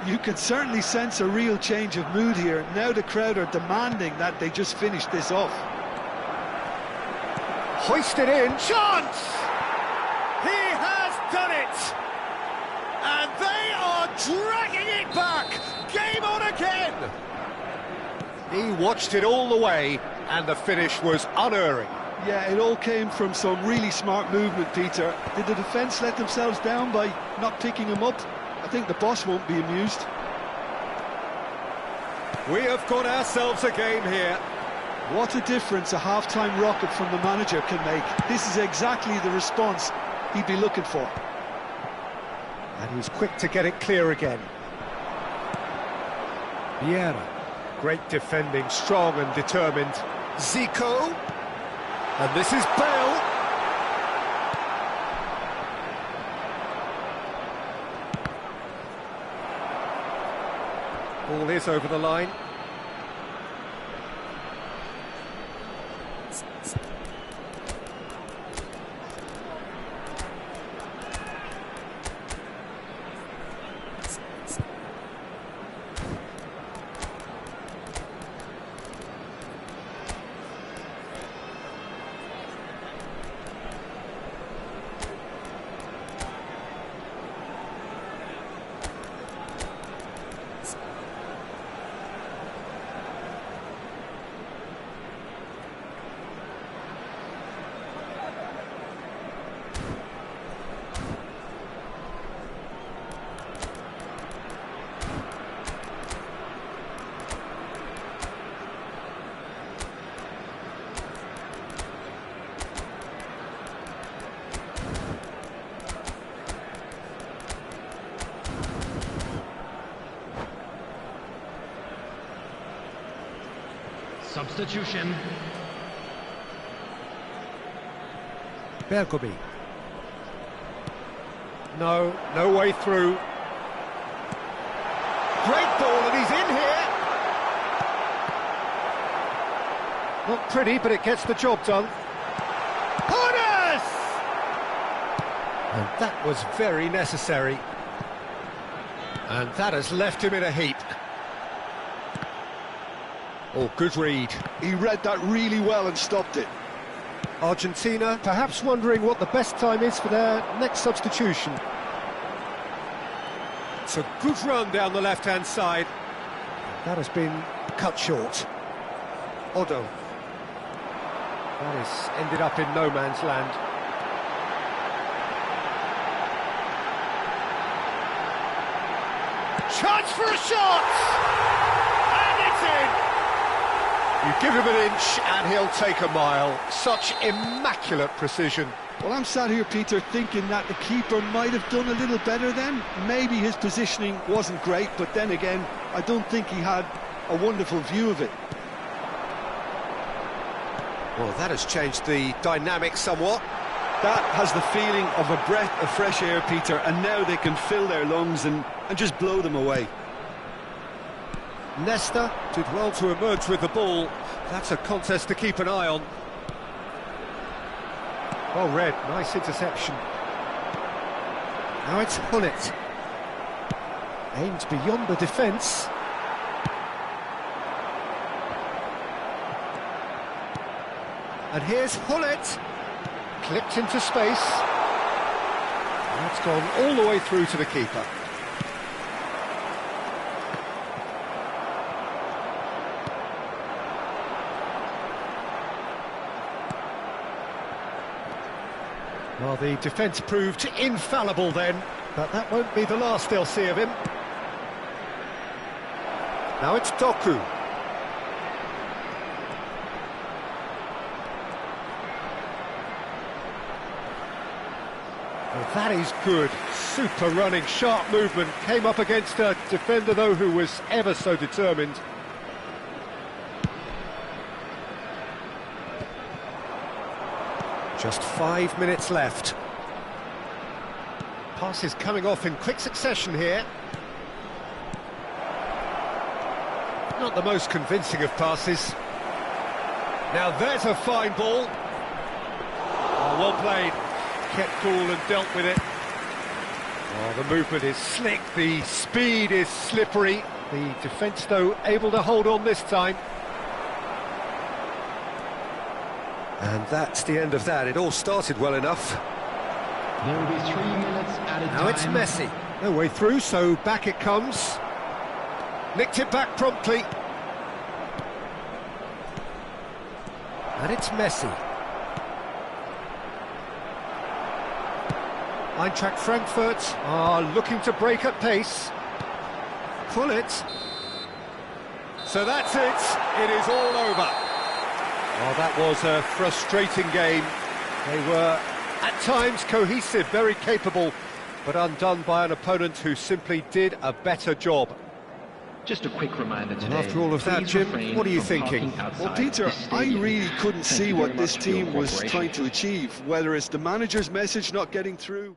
You can certainly sense a real change of mood here. Now the crowd are demanding that they just finish this off. Hoisted in, chance! He has done it! And they are dragging it back! Game on again! He watched it all the way, and the finish was unerring. Yeah, it all came from some really smart movement, Peter. Did the defence let themselves down by not picking him up? I think the boss won't be amused. We have got ourselves a game here. What a difference a half-time rocket from the manager can make. This is exactly the response he'd be looking for. And he's quick to get it clear again. Vieira. Great defending, strong and determined. Zico. And this is Bale. Ball is over the line. Substitution. Bergomi. No way through. Great ball, and he's in here. Not pretty, but it gets the job done. Puskás! And that was very necessary. And that has left him in a heap. Oh, good read. He read that really well and stopped it. Argentina perhaps wondering what the best time is for their next substitution. It's a good run down the left-hand side. That has been cut short. Odo. That has ended up in no man's land. Chance for a shot! And it's in! You give him an inch and he'll take a mile. Such immaculate precision. Well, I'm sat here, Peter, thinking that the keeper might have done a little better then. Maybe his positioning wasn't great, but then again, I don't think he had a wonderful view of it. Well, that has changed the dynamic somewhat. That has the feeling of a breath of fresh air, Peter, and now they can fill their lungs and just blow them away. Nesta did well to emerge with the ball. That's a contest to keep an eye on. Well read, nice interception. Now it's Hullet. Aimed beyond the defence. And here's Hullet. Clipped into space. That's gone all the way through to the keeper. Well, the defence proved infallible then, but that won't be the last they'll see of him. Now it's Doku. Well, that is good. Super running, sharp movement. Came up against a defender, though, who was ever so determined. Just 5 minutes left. Passes coming off in quick succession here. Not the most convincing of passes. Now there's a fine ball. Oh, well played. Kept cool and dealt with it. Oh, the movement is slick, the speed is slippery. The defence, though, able to hold on this time. And that's the end of that. It all started well enough. There will be 3 minutes at a time. Now it's Messi. No way through, so back it comes. Nicked it back promptly. And it's Messi. Eintracht Frankfurt are looking to break at pace. Pull it. So that's it. It is all over. Well, that was a frustrating game. They were, at times, cohesive, very capable, but undone by an opponent who simply did a better job. Just a quick reminder today. And after all of that, Jim, what are you thinking? Well, Peter, I really couldn't see what this team was trying to achieve, whether it's the manager's message not getting through.